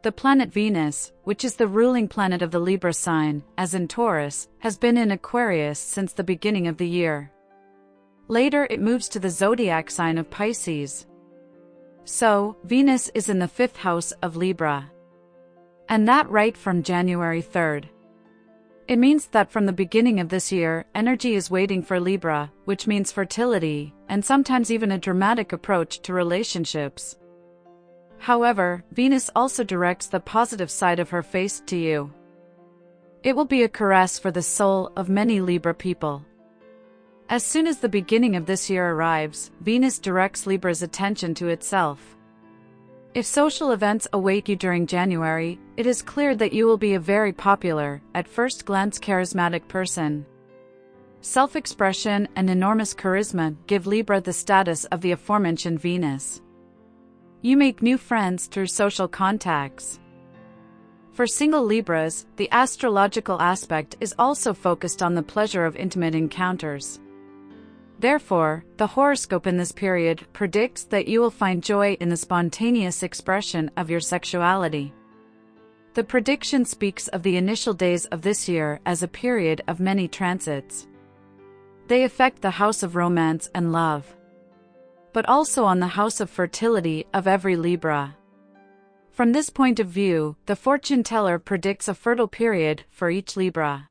The planet Venus, which is the ruling planet of the Libra sign, as in Taurus, has been in Aquarius since the beginning of the year. Later it moves to the zodiac sign of Pisces. So, Venus is in the 5th house of Libra. And that right from January 3rd. It means that from the beginning of this year, energy is waiting for Libra, which means fertility, and sometimes even a dramatic approach to relationships. However, Venus also directs the positive side of her face to you. It will be a caress for the soul of many Libra people. As soon as the beginning of this year arrives, Venus directs Libra's attention to itself. If social events await you during January, it is clear that you will be a very popular, at first glance charismatic person. Self-expression and enormous charisma give Libra the status of the aforementioned Venus. You make new friends through social contacts. For single Libras, the astrological aspect is also focused on the pleasure of intimate encounters. Therefore, the horoscope in this period predicts that you will find joy in the spontaneous expression of your sexuality. The prediction speaks of the initial days of this year as a period of many transits. They affect the house of romance and love, but also on the house of fertility of every Libra. From this point of view, the fortune teller predicts a fertile period for each Libra.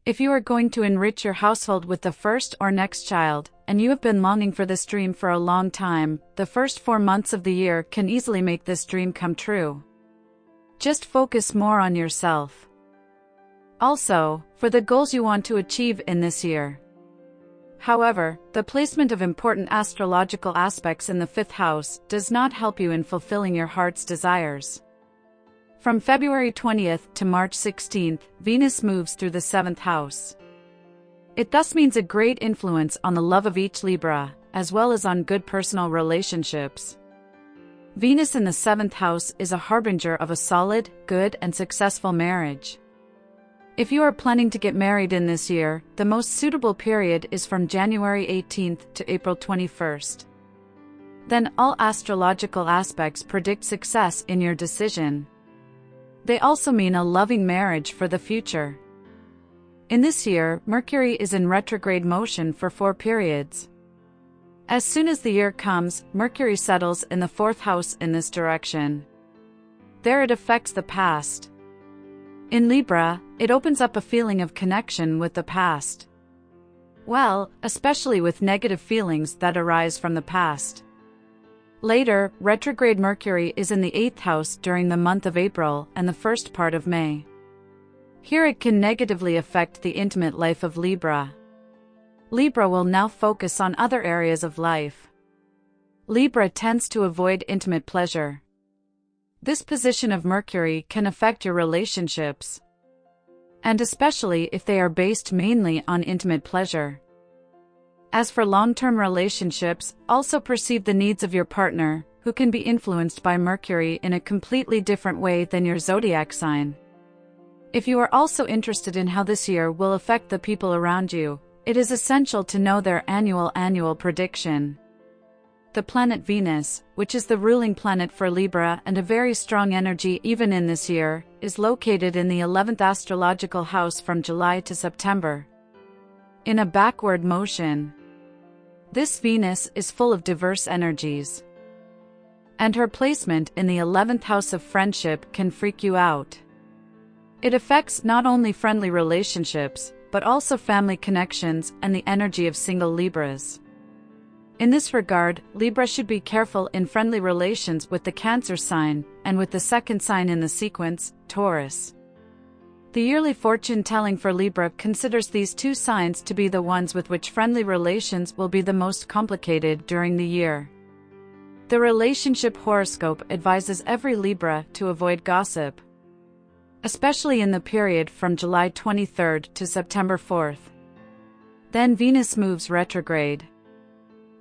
If you are going to enrich your household with the first or next child, and you have been longing for this dream for a long time, the first 4 months of the year can easily make this dream come true. Just focus more on yourself. Also, for the goals you want to achieve in this year. However, the placement of important astrological aspects in the 5th house does not help you in fulfilling your heart's desires. From February 20th to March 16th, Venus moves through the 7th house. It thus means a great influence on the love of each Libra, as well as on good personal relationships. Venus in the 7th house is a harbinger of a solid, good and successful marriage. If you are planning to get married in this year, the most suitable period is from January 18th to April 21st. Then all astrological aspects predict success in your decision. They also mean a loving marriage for the future. In this year, Mercury is in retrograde motion for 4 periods. As soon as the year comes, Mercury settles in the 4th house in this direction. There it affects the past. In Libra, it opens up a feeling of connection with the past. Well, especially with negative feelings that arise from the past. Later, retrograde Mercury is in the 8th house during the month of April and the first part of May. Here it can negatively affect the intimate life of Libra. Libra will now focus on other areas of life. Libra tends to avoid intimate pleasure. This position of Mercury can affect your relationships, and especially if they are based mainly on intimate pleasure. As for long-term relationships, also perceive the needs of your partner, who can be influenced by Mercury in a completely different way than your zodiac sign. If you are also interested in how this year will affect the people around you, it is essential to know their annual prediction. The planet Venus, which is the ruling planet for Libra and a very strong energy even in this year, is located in the 11th astrological house from July to September. In a backward motion. This Venus is full of diverse energies. And her placement in the 11th house of friendship can freak you out. It affects not only friendly relationships, but also family connections and the energy of single Libras. In this regard, Libra should be careful in friendly relations with the Cancer sign, and with the second sign in the sequence, Taurus. The yearly fortune telling for Libra considers these 2 signs to be the ones with which friendly relations will be the most complicated during the year. The relationship horoscope advises every Libra to avoid gossip, especially in the period from July 23rd to September 4th. Then Venus moves retrograde.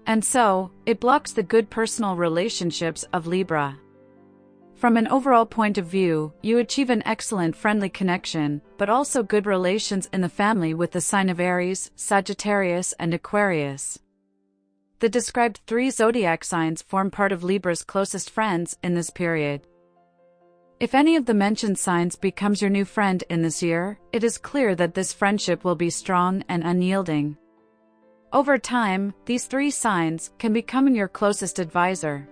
And so, it blocks the good personal relationships of Libra. From an overall point of view, you achieve an excellent friendly connection, but also good relations in the family with the sign of Aries, Sagittarius and Aquarius. The described 3 zodiac signs form part of Libra's closest friends in this period. If any of the mentioned signs becomes your new friend in this year, it is clear that this friendship will be strong and unyielding. Over time, these 3 signs can become your closest advisor,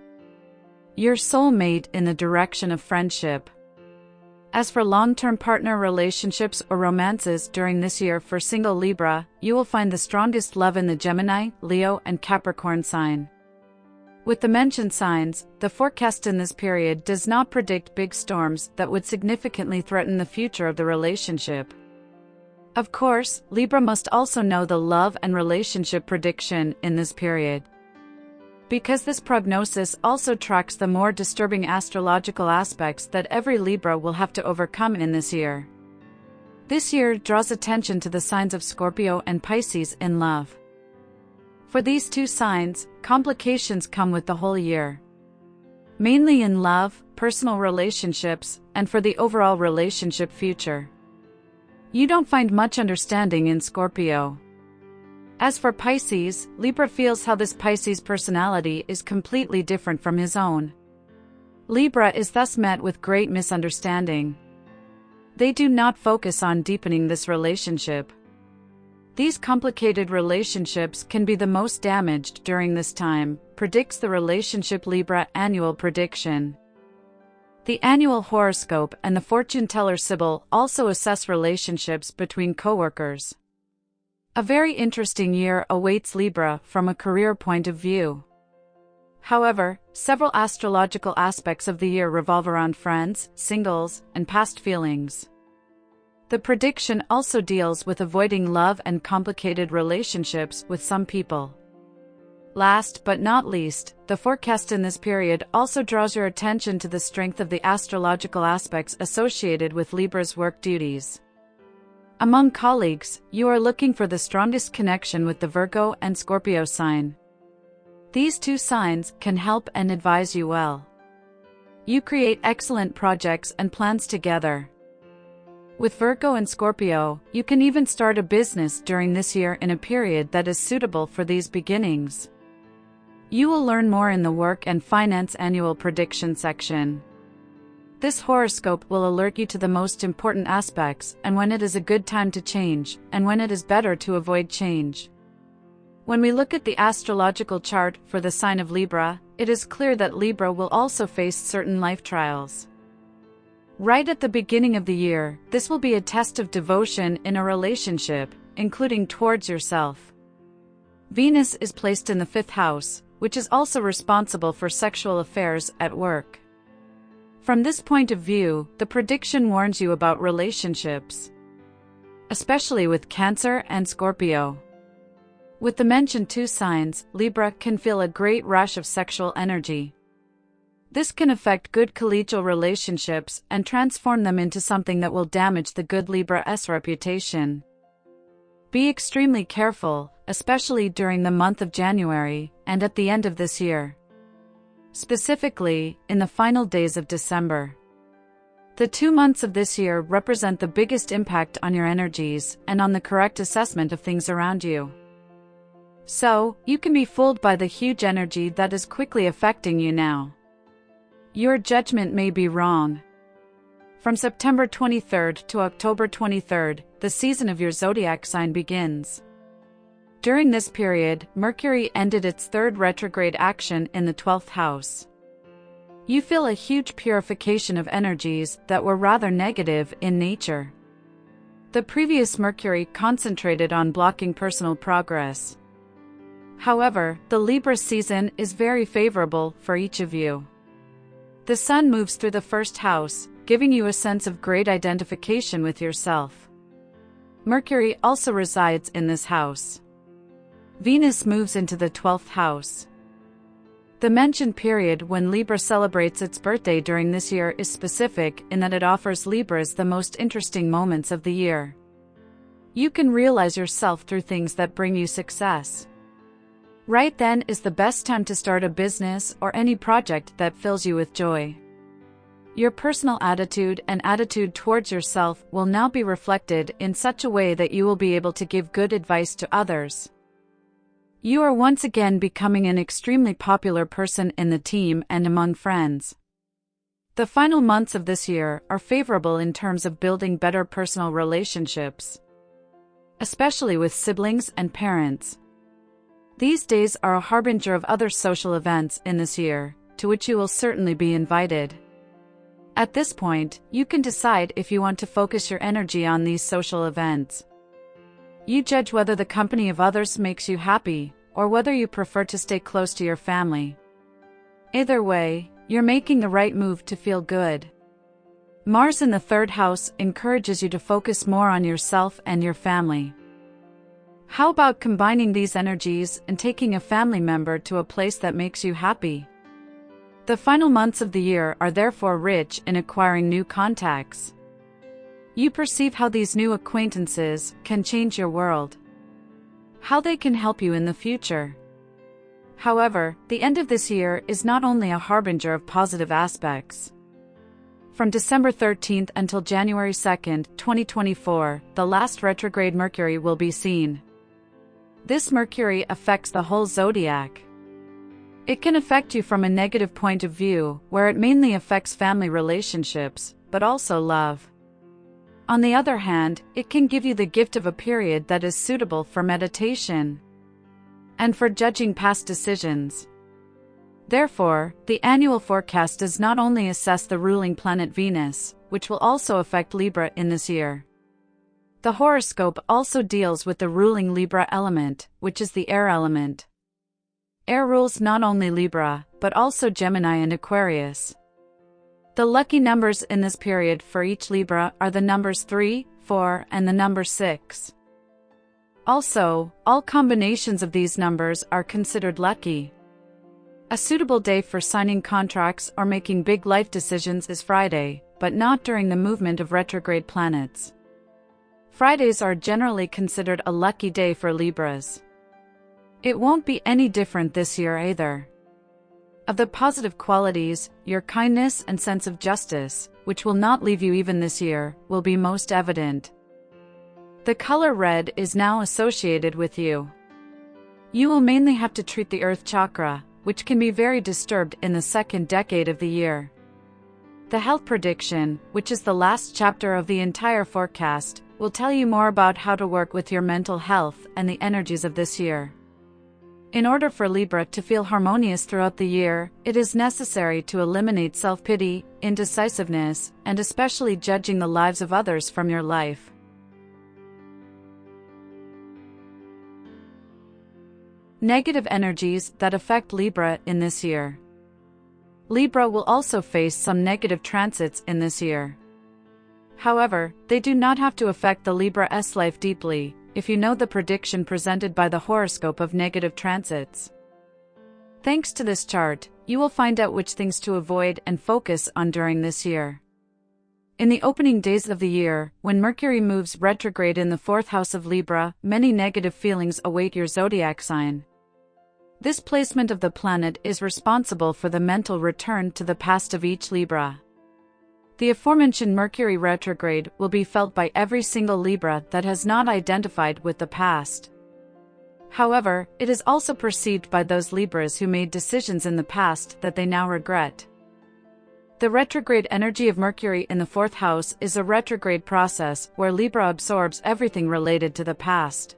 your soulmate in the direction of friendship. As for long-term partner relationships or romances during this year for single Libra, you will find the strongest love in the Gemini, Leo, and Capricorn sign. With the mentioned signs, the forecast in this period does not predict big storms that would significantly threaten the future of the relationship. Of course, Libra must also know the love and relationship prediction in this period, because this prognosis also tracks the more disturbing astrological aspects that every Libra will have to overcome in this year. This year draws attention to the signs of Scorpio and Pisces in love. For these 2 signs, complications come with the whole year, mainly in love, personal relationships, and for the overall relationship future. You don't find much understanding in Scorpio. As for Pisces, Libra feels how this Pisces personality is completely different from his own. Libra is thus met with great misunderstanding. They do not focus on deepening this relationship. These complicated relationships can be the most damaged during this time, predicts the Relationship Libra Annual Prediction. The annual horoscope and the fortune teller 𝙃𝙚𝙧𝙃𝙮 also assess relationships between coworkers. A very interesting year awaits Libra from a career point of view. However, several astrological aspects of the year revolve around friends, singles, and past feelings. The prediction also deals with avoiding love and complicated relationships with some people. Last but not least, the forecast in this period also draws your attention to the strength of the astrological aspects associated with Libra's work duties. Among colleagues, you are looking for the strongest connection with the Virgo and Scorpio sign. These 2 signs can help and advise you well. You create excellent projects and plans together. With Virgo and Scorpio, you can even start a business during this year in a period that is suitable for these beginnings. You will learn more in the Work and Finance Annual Prediction section. This horoscope will alert you to the most important aspects and when it is a good time to change, and when it is better to avoid change. When we look at the astrological chart for the sign of Libra, it is clear that Libra will also face certain life trials. Right at the beginning of the year, this will be a test of devotion in a relationship, including towards yourself. Venus is placed in the 5th house, which is also responsible for sexual affairs at work. From this point of view, the prediction warns you about relationships, especially with Cancer and Scorpio. With the mentioned 2 signs, Libra can feel a great rush of sexual energy. This can affect good collegial relationships and transform them into something that will damage the good Libra's reputation. Be extremely careful, especially during the month of January and at the end of this year. Specifically, in the final days of December. The 2 months of this year represent the biggest impact on your energies and on the correct assessment of things around you. So, you can be fooled by the huge energy that is quickly affecting you now. Your judgment may be wrong. From September 23rd to October 23rd, the season of your zodiac sign begins. During this period, Mercury ended its 3rd retrograde action in the 12th house. You feel a huge purification of energies that were rather negative in nature. The previous Mercury concentrated on blocking personal progress. However, the Libra season is very favorable for each of you. The Sun moves through the 1st house, giving you a sense of great identification with yourself. Mercury also resides in this house. Venus moves into the 12th house. The mentioned period when Libra celebrates its birthday during this year is specific in that it offers Libras the most interesting moments of the year. You can realize yourself through things that bring you success. Right then is the best time to start a business or any project that fills you with joy. Your personal attitude and attitude towards yourself will now be reflected in such a way that you will be able to give good advice to others. You are once again becoming an extremely popular person in the team and among friends. The final months of this year are favorable in terms of building better personal relationships, especially with siblings and parents. These days are a harbinger of other social events in this year, to which you will certainly be invited. At this point, you can decide if you want to focus your energy on these social events. You judge whether the company of others makes you happy, or whether you prefer to stay close to your family. Either way, you're making the right move to feel good. Mars in the third house encourages you to focus more on yourself and your family. How about combining these energies and taking a family member to a place that makes you happy? The final months of the year are therefore rich in acquiring new contacts. You perceive how these new acquaintances can change your world, how they can help you in the future. However, the end of this year is not only a harbinger of positive aspects. From December 13th until January 2nd, 2024, the last retrograde Mercury will be seen. This Mercury affects the whole zodiac. It can affect you from a negative point of view, where it mainly affects family relationships, but also love. On the other hand, it can give you the gift of a period that is suitable for meditation and for judging past decisions. Therefore, the annual forecast does not only assess the ruling planet Venus, which will also affect Libra in this year. The horoscope also deals with the ruling Libra element, which is the air element. Air rules not only Libra, but also Gemini and Aquarius. The lucky numbers in this period for each Libra are the numbers 3, 4, and the number 6. Also, all combinations of these numbers are considered lucky. A suitable day for signing contracts or making big life decisions is Friday, but not during the movement of retrograde planets. Fridays are generally considered a lucky day for Libras. It won't be any different this year either. Of the positive qualities, your kindness and sense of justice, which will not leave you even this year, will be most evident. The color red is now associated with you. You will mainly have to treat the earth chakra, which can be very disturbed in the second decade of the year. The health prediction, which is the last chapter of the entire forecast, will tell you more about how to work with your mental health and the energies of this year. In order for Libra to feel harmonious throughout the year, it is necessary to eliminate self-pity, indecisiveness, and especially judging the lives of others from your life. Negative energies that affect Libra in this year. Libra will also face some negative transits in this year. However, they do not have to affect the Libra's life deeply, if you know the prediction presented by the Horoscope of Negative transits. Thanks to this chart, you will find out which things to avoid and focus on during this year. In the opening days of the year, when Mercury moves retrograde in the 4th house of Libra, many negative feelings await your zodiac sign. This placement of the planet is responsible for the mental return to the past of each Libra. The aforementioned Mercury retrograde will be felt by every single Libra that has not identified with the past. However, it is also perceived by those Libras who made decisions in the past that they now regret. The retrograde energy of Mercury in the 4th house is a retrograde process where Libra absorbs everything related to the past.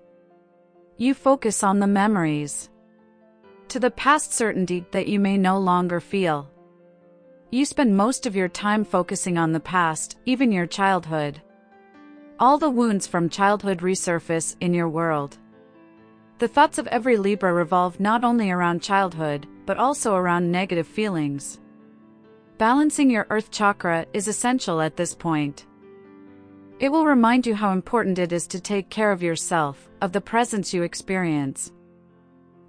You focus on the memories, to the past certainty that you may no longer feel. You spend most of your time focusing on the past, even your childhood. All the wounds from childhood resurface in your world. The thoughts of every Libra revolve not only around childhood, but also around negative feelings. Balancing your earth chakra is essential at this point. It will remind you how important it is to take care of yourself, of the presence you experience.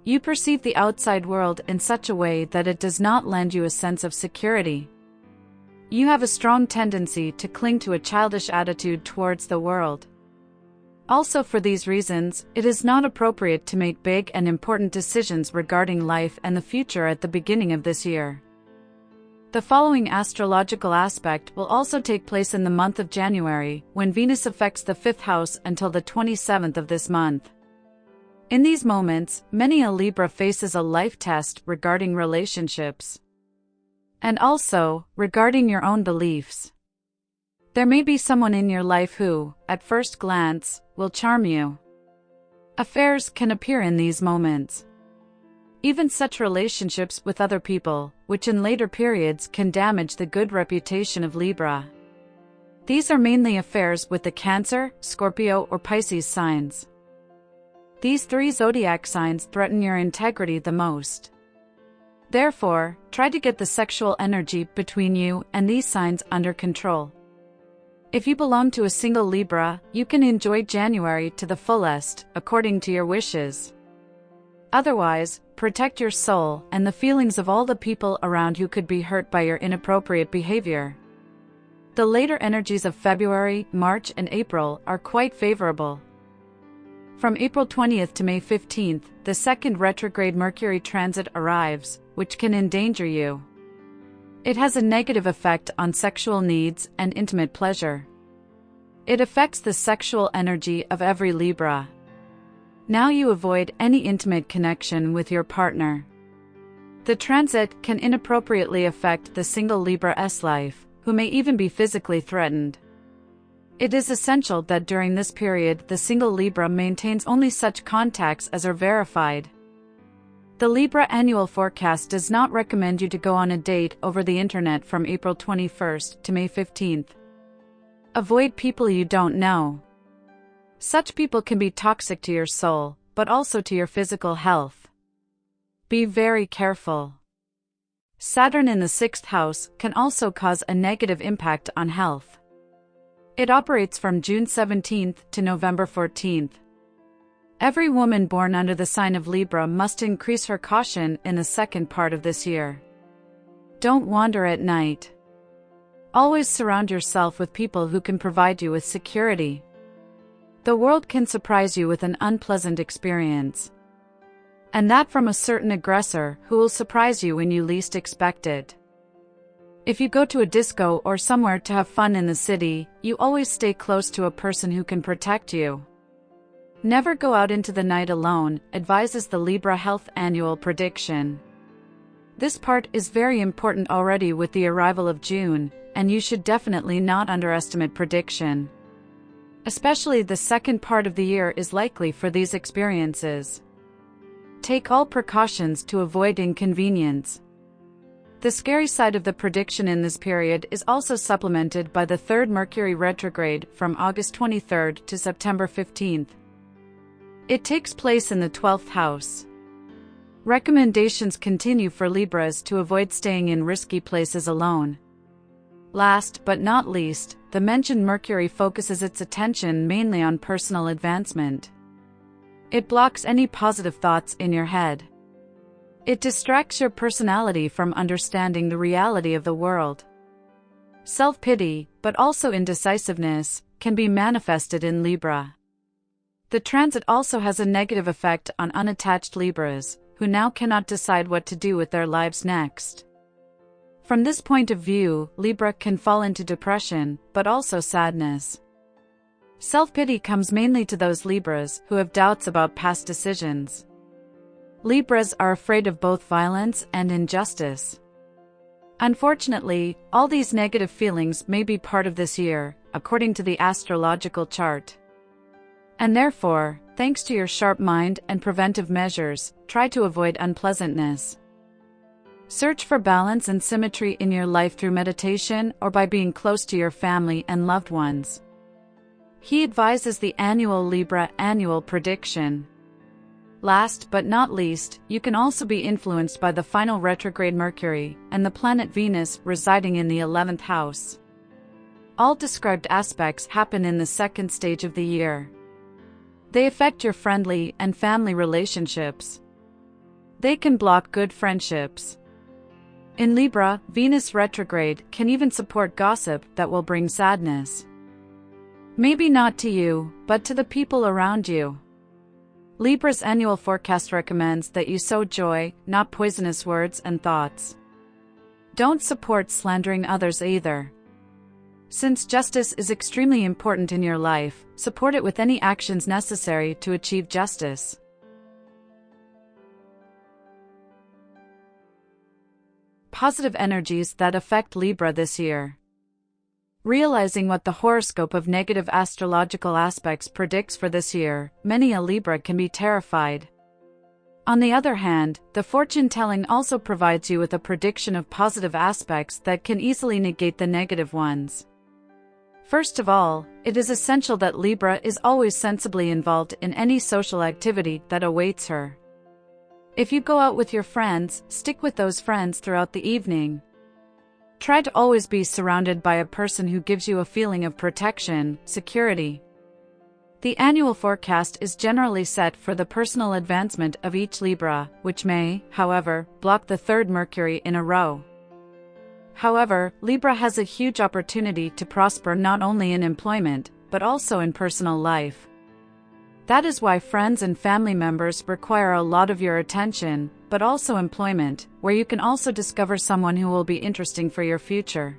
You perceive the outside world in such a way that it does not lend you a sense of security. You have a strong tendency to cling to a childish attitude towards the world. Also, for these reasons, it is not appropriate to make big and important decisions regarding life and the future at the beginning of this year. The following astrological aspect will also take place in the month of January, when Venus affects the 5th house until the 27th of this month. In these moments, many a Libra faces a life test regarding relationships. And also, regarding your own beliefs. There may be someone in your life who, at first glance, will charm you. Affairs can appear in these moments. Even such relationships with other people, which in later periods can damage the good reputation of Libra. These are mainly affairs with the Cancer, Scorpio, or Pisces signs. These three zodiac signs threaten your integrity the most. Therefore, try to get the sexual energy between you and these signs under control. If you belong to a single Libra, you can enjoy January to the fullest, according to your wishes. Otherwise, protect your soul and the feelings of all the people around who could be hurt by your inappropriate behavior. The later energies of February, March, and April are quite favorable. From April 20th to May 15th, the second retrograde Mercury transit arrives, which can endanger you. It has a negative effect on sexual needs and intimate pleasure. It affects the sexual energy of every Libra. Now you avoid any intimate connection with your partner. The transit can inappropriately affect the single Libra's life, who may even be physically threatened. It is essential that during this period the single Libra maintains only such contacts as are verified. The Libra annual forecast does not recommend you to go on a date over the internet from April 21st to May 15th. Avoid people you don't know. Such people can be toxic to your soul, but also to your physical health. Be very careful. Saturn in the 6th house can also cause a negative impact on health. It operates from June 17th to November 14th. Every woman born under the sign of Libra must increase her caution in the second part of this year. Don't wander at night. Always surround yourself with people who can provide you with security. The world can surprise you with an unpleasant experience. And that from a certain aggressor who will surprise you when you least expect it. If you go to a disco or somewhere to have fun in the city, you always stay close to a person who can protect you. Never go out into the night alone, advises the Libra Health Annual Prediction. This part is very important already with the arrival of June, and you should definitely not underestimate prediction. Especially the second part of the year is likely for these experiences. Take all precautions to avoid inconvenience. The scary side of the prediction in this period is also supplemented by the third Mercury retrograde from August 23rd to September 15th. It takes place in the 12th house. Recommendations continue for Libras to avoid staying in risky places alone. Last but not least, the mentioned Mercury focuses its attention mainly on personal advancement. It blocks any positive thoughts in your head. It distracts your personality from understanding the reality of the world. Self-pity, but also indecisiveness, can be manifested in Libra. The transit also has a negative effect on unattached Libras, who now cannot decide what to do with their lives next. From this point of view, Libra can fall into depression, but also sadness. Self-pity comes mainly to those Libras who have doubts about past decisions. Libras are afraid of both violence and injustice. Unfortunately, all these negative feelings may be part of this year, according to the astrological chart. And therefore, thanks to your sharp mind and preventive measures, try to avoid unpleasantness. Search for balance and symmetry in your life through meditation or by being close to your family and loved ones. He advises the annual Libra annual prediction. Last but not least, you can also be influenced by the final retrograde Mercury and the planet Venus residing in the 11th house. All described aspects happen in the second stage of the year. They affect your friendly and family relationships. They can block good friendships. In Libra, Venus retrograde can even support gossip that will bring sadness. Maybe not to you, but to the people around you. Libra's annual forecast recommends that you sow joy, not poisonous words and thoughts. Don't support slandering others either. Since justice is extremely important in your life, support it with any actions necessary to achieve justice. positive energies that affect Libra this year. Realizing what the horoscope of negative astrological aspects predicts for this year, many a Libra can be terrified. On the other hand, the fortune-telling also provides you with a prediction of positive aspects that can easily negate the negative ones. First of all, it is essential that Libra is always sensibly involved in any social activity that awaits her. If you go out with your friends, stick with those friends throughout the evening. Try to always be surrounded by a person who gives you a feeling of protection, security. The annual forecast is generally set for the personal advancement of each Libra, which may, however, block the third Mercury in a row. However, Libra has a huge opportunity to prosper not only in employment, but also in personal life. That is why friends and family members require a lot of your attention, but also employment, where you can also discover someone who will be interesting for your future.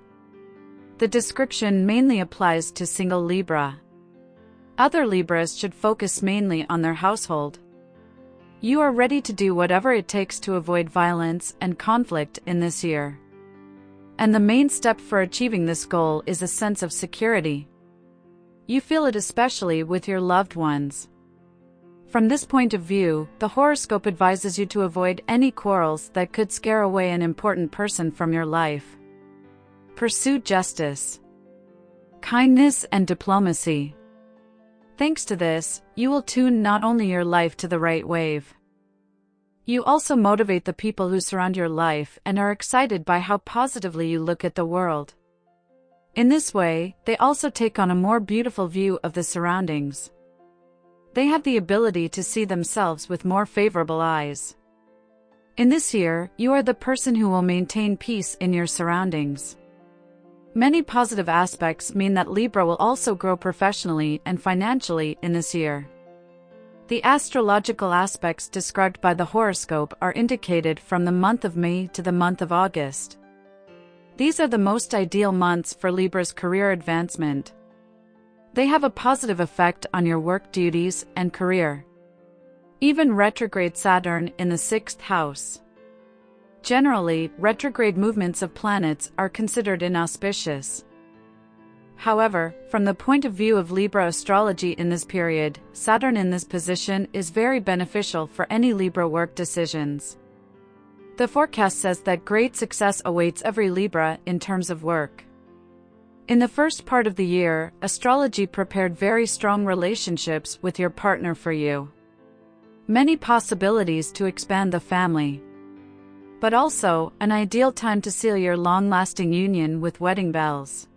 The description mainly applies to single Libra. Other Libras should focus mainly on their household. You are ready to do whatever it takes to avoid violence and conflict in this year. And the main step for achieving this goal is a sense of security. You feel it especially with your loved ones. From this point of view, the horoscope advises you to avoid any quarrels that could scare away an important person from your life. Pursue justice, kindness, and diplomacy. Thanks to this, you will tune not only your life to the right wave. You also motivate the people who surround your life and are excited by how positively you look at the world. In this way, they also take on a more beautiful view of the surroundings. They have the ability to see themselves with more favorable eyes. In this year, you are the person who will maintain peace in your surroundings. Many positive aspects mean that Libra will also grow professionally and financially in this year. The astrological aspects described by the horoscope are indicated from the month of May to the month of August. These are the most ideal months for Libra's career advancement. They have a positive effect on your work duties and career. Even retrograde Saturn in the 6th house. Generally, retrograde movements of planets are considered inauspicious. However, from the point of view of Libra astrology in this period, Saturn in this position is very beneficial for any Libra work decisions. The forecast says that great success awaits every Libra in terms of work. In the first part of the year, astrology prepared very strong relationships with your partner for you. Many possibilities to expand the family. But also, an ideal time to seal your long-lasting union with wedding bells.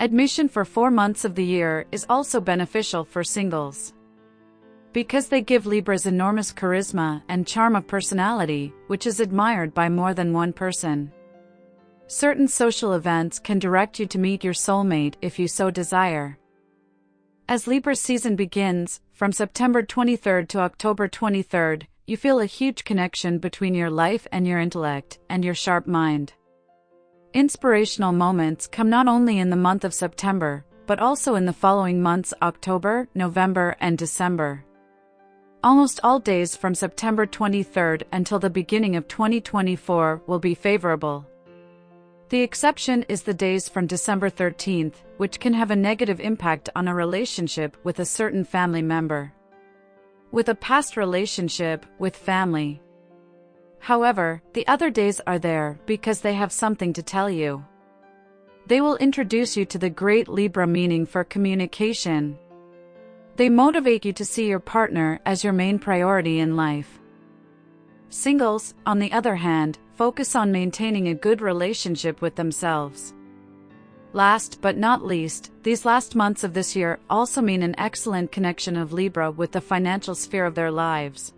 Admission for 4 months of the year is also beneficial for singles. Because they give Libras enormous charisma and charm of personality, which is admired by more than one person. Certain social events can direct you to meet your soulmate if you so desire. As Libra season begins, from September 23rd to October 23rd, you feel a huge connection between your life and your intellect, and your sharp mind. Inspirational moments come not only in the month of September, but also in the following months October, November, and December. Almost all days from September 23rd until the beginning of 2024 will be favorable. The exception is the days from December 13th, which can have a negative impact on a relationship with a certain family member. With a past relationship with family. However, the other days are there because they have something to tell you. They will introduce you to the great Libra meaning for communication. They motivate you to see your partner as your main priority in life. Singles, on the other hand, focus on maintaining a good relationship with themselves. Last but not least, these last months of this year also mean an excellent connection of Libra with the financial sphere of their lives.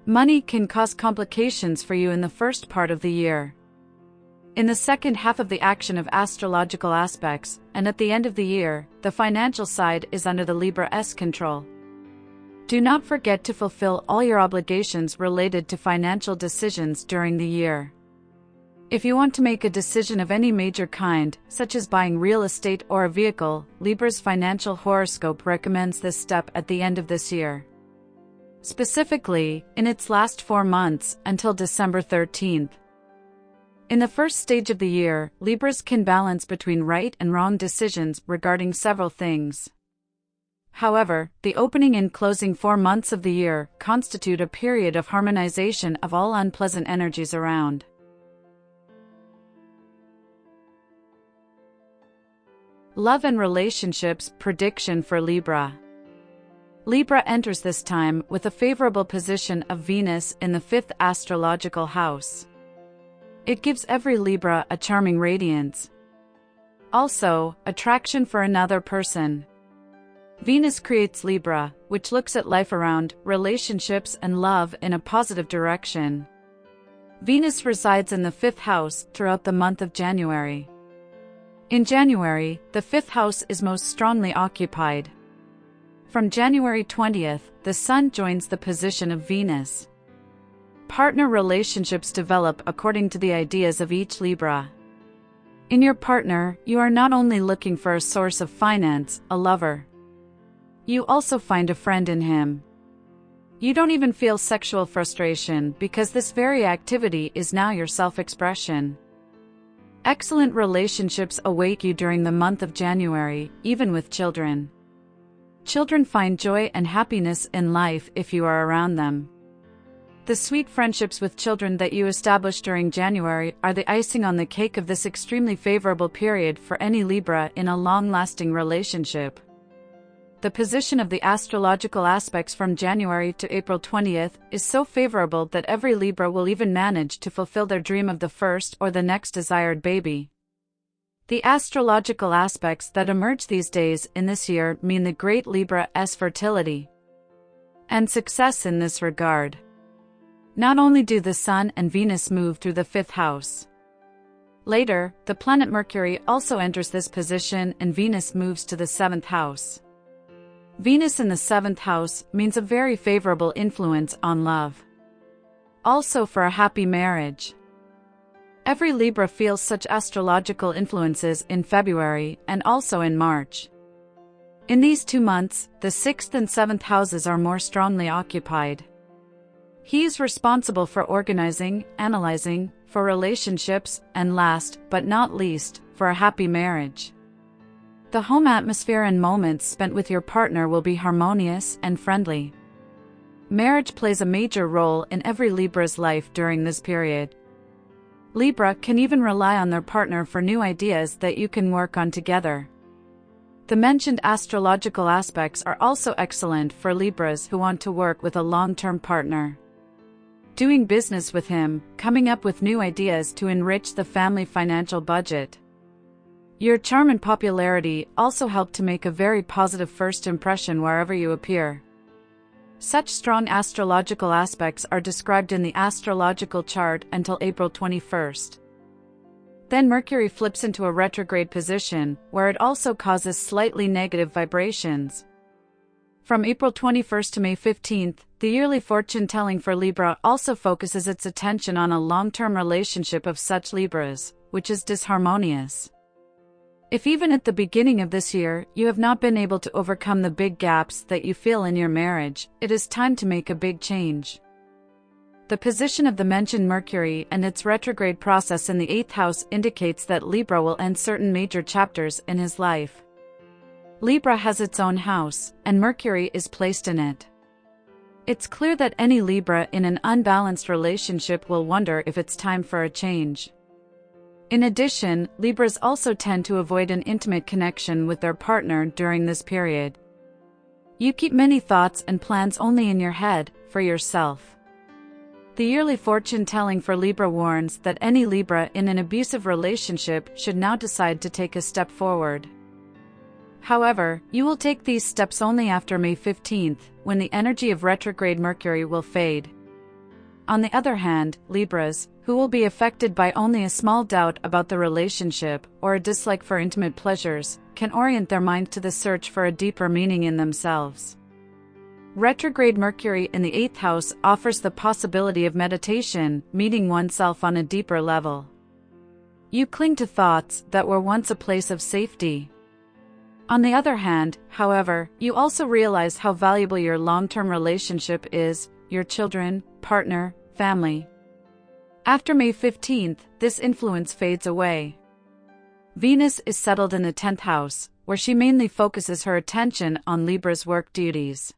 Money can cause complications for you in the first part of the year. In the second half of the action of astrological aspects, and at the end of the year, the financial side is under the Libra's control. Do not forget to fulfill all your obligations related to financial decisions during the year. If you want to make a decision of any major kind, such as buying real estate or a vehicle, Libra's financial horoscope recommends this step at the end of this year. Specifically, in its last 4 months, until December 13th. In the first stage of the year, Libras can balance between right and wrong decisions regarding several things. However, the opening and closing 4 months of the year constitute a period of harmonization of all unpleasant energies around. Love and relationships prediction for Libra. Libra enters this time with a favorable position of Venus in the 5th astrological house. It gives every Libra a charming radiance. Also, attraction for another person. Venus creates Libra, which looks at life around relationships and love in a positive direction. Venus resides in the 5th house throughout the month of January. In January, the 5th house is most strongly occupied. From January 20th, the Sun joins the position of Venus. Partner relationships develop according to the ideas of each Libra. In your partner, you are not only looking for a source of finance, a lover. You also find a friend in him. You don't even feel sexual frustration because this very activity is now your self-expression. Excellent relationships await you during the month of January, even with children. Children find joy and happiness in life if you are around them. The sweet friendships with children that you establish during January are the icing on the cake of this extremely favorable period for any Libra in a long-lasting relationship. The position of the astrological aspects from January to April 20th is so favorable that every Libra will even manage to fulfill their dream of the first or the next desired baby. The astrological aspects that emerge these days in this year mean the great Libra's fertility and success in this regard. Not only do the Sun and Venus move through the 5th house. Later, the planet Mercury also enters this position and Venus moves to the 7th house. Venus in the 7th house means a very favorable influence on love. Also for a happy marriage. Every Libra feels such astrological influences in February and also in March. In these 2 months, the 6th and 7th houses are more strongly occupied. He is responsible for organizing, analyzing, for relationships, and last, but not least, for a happy marriage. The home atmosphere and moments spent with your partner will be harmonious and friendly. Marriage plays a major role in every Libra's life during this period. Libra can even rely on their partner for new ideas that you can work on together. The mentioned astrological aspects are also excellent for Libras who want to work with a long-term partner. Doing business with him, coming up with new ideas to enrich the family financial budget. Your charm and popularity also help to make a very positive first impression wherever you appear. Such strong astrological aspects are described in the astrological chart until April 21st. Then Mercury flips into a retrograde position, where it also causes slightly negative vibrations. From April 21st to May 15th, the yearly fortune telling for Libra also focuses its attention on a long-term relationship of such Libras, which is disharmonious. If even at the beginning of this year you have not been able to overcome the big gaps that you feel in your marriage, it is time to make a big change. The position of the mentioned Mercury and its retrograde process in the 8th house indicates that Libra will end certain major chapters in his life. Libra has its own house, and Mercury is placed in it. It's clear that any Libra in an unbalanced relationship will wonder if it's time for a change. In addition, Libras also tend to avoid an intimate connection with their partner during this period. You keep many thoughts and plans only in your head, for yourself. The yearly fortune telling for Libra warns that any Libra in an abusive relationship should now decide to take a step forward. However, you will take these steps only after May 15th, when the energy of retrograde Mercury will fade. On the other hand, Libras, who will be affected by only a small doubt about the relationship or a dislike for intimate pleasures, can orient their mind to the search for a deeper meaning in themselves. Retrograde Mercury in the 8th house offers the possibility of meditation, meeting oneself on a deeper level. You cling to thoughts that were once a place of safety. On the other hand, however, you also realize how valuable your long-term relationship is, your children, partner, family. After May 15th, this influence fades away. Venus is settled in the 10th house, where she mainly focuses her attention on Libra's work duties.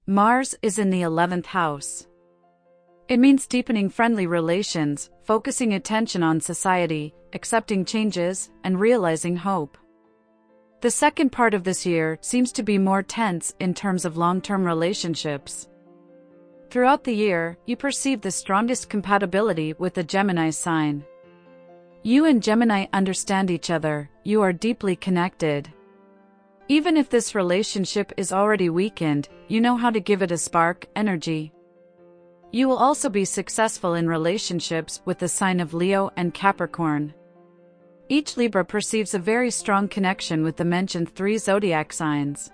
Mars is in the 11th house. It means deepening friendly relations, focusing attention on society, accepting changes, and realizing hope. The second part of this year seems to be more tense in terms of long-term relationships. Throughout the year, you perceive the strongest compatibility with the Gemini sign. You and Gemini understand each other, you are deeply connected. Even if this relationship is already weakened, you know how to give it a spark, energy. You will also be successful in relationships with the sign of Leo and Capricorn. Each Libra perceives a very strong connection with the mentioned 3 zodiac signs.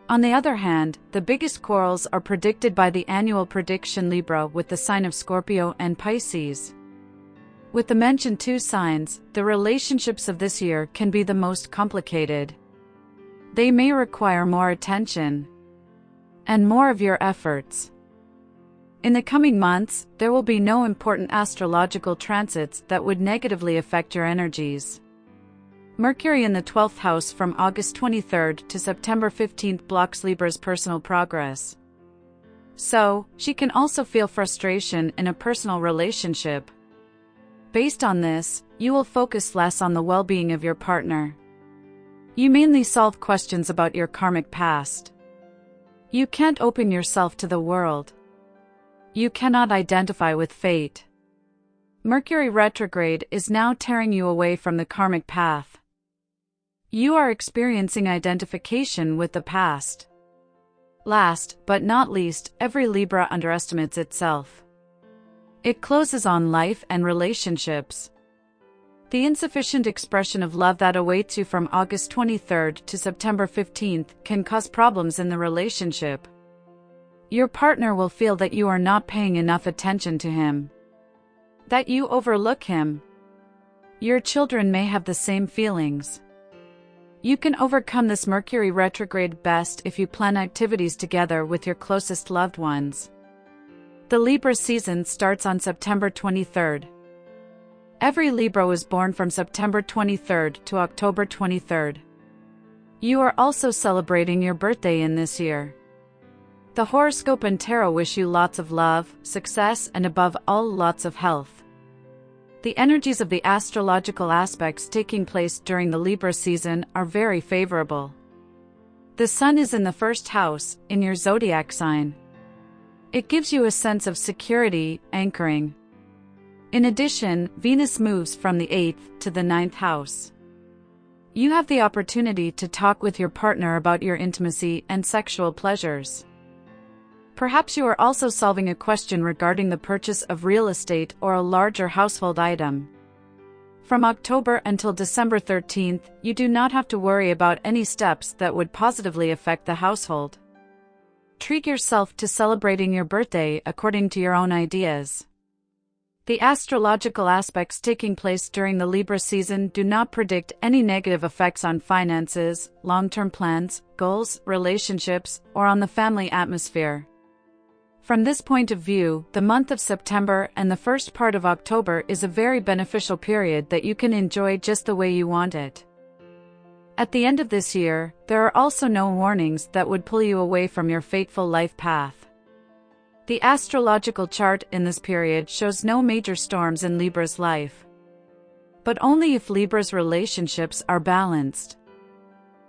On the other hand, the biggest quarrels are predicted by the annual prediction Libra with the sign of Scorpio and Pisces. With the mentioned 2 signs, the relationships of this year can be the most complicated. They may require more attention and more of your efforts. In the coming months, there will be no important astrological transits that would negatively affect your energies. Mercury in the 12th house from August 23rd to September 15th blocks Libra's personal progress. So, she can also feel frustration in a personal relationship. Based on this, you will focus less on the well-being of your partner. You mainly solve questions about your karmic past. You can't open yourself to the world. You cannot identify with fate. Mercury retrograde is now tearing you away from the karmic path. You are experiencing identification with the past. Last but not least, every Libra underestimates itself. It closes on life and relationships. The insufficient expression of love that awaits you from August 23rd to September 15th can cause problems in the relationship. Your partner will feel that you are not paying enough attention to him, that you overlook him. Your children may have the same feelings. You can overcome this Mercury retrograde best if you plan activities together with your closest loved ones. The Libra season starts on September 23rd. Every Libra was born from September 23rd to October 23rd. You are also celebrating your birthday in this year. The horoscope and tarot wish you lots of love, success, and above all, lots of health. The energies of the astrological aspects taking place during the Libra season are very favorable. The Sun is in the 1st house, in your zodiac sign. It gives you a sense of security, anchoring. In addition, Venus moves from the 8th to the 9th house. You have the opportunity to talk with your partner about your intimacy and sexual pleasures. Perhaps you are also solving a question regarding the purchase of real estate or a larger household item. From October until December 13th, you do not have to worry about any steps that would positively affect the household. Treat yourself to celebrating your birthday according to your own ideas. The astrological aspects taking place during the Libra season do not predict any negative effects on finances, long-term plans, goals, relationships, or on the family atmosphere. From this point of view, the month of September and the first part of October is a very beneficial period that you can enjoy just the way you want it. At the end of this year, there are also no warnings that would pull you away from your fateful life path. The astrological chart in this period shows no major storms in Libra's life, but only if Libra's relationships are balanced.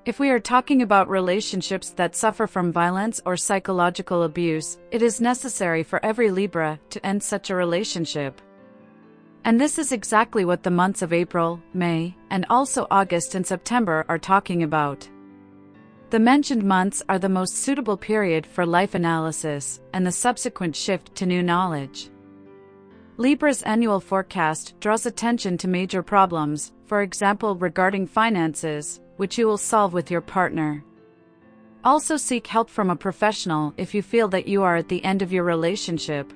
If we are talking about relationships that suffer from violence or psychological abuse, it is necessary for every Libra to end such a relationship. And this is exactly what the months of April, May, and also August and September are talking about. The mentioned months are the most suitable period for life analysis and the subsequent shift to new knowledge. Libra's annual forecast draws attention to major problems, for example regarding finances, which you will solve with your partner. Also seek help from a professional if you feel that you are at the end of your relationship,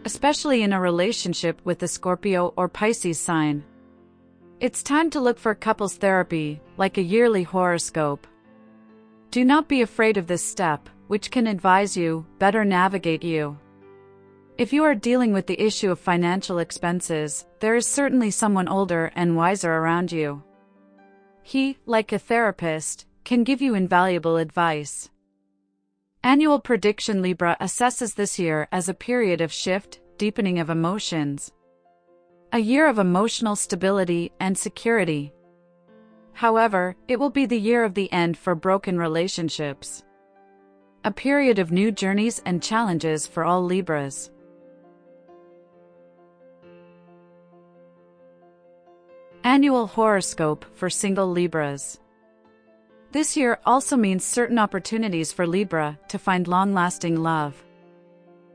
especially in a relationship with the Scorpio or Pisces sign. It's time to look for couples therapy, like a yearly horoscope. Do not be afraid of this step, which can advise you, better navigate you. If you are dealing with the issue of financial expenses, there is certainly someone older and wiser around you. He, like a therapist, can give you invaluable advice. Annual prediction. Libra assesses this year as a period of shift, deepening of emotions. A year of emotional stability and security. However, it will be the year of the end for broken relationships. A period of new journeys and challenges for all Libras. Annual horoscope for single Libras. This year also means certain opportunities for Libra to find long-lasting love.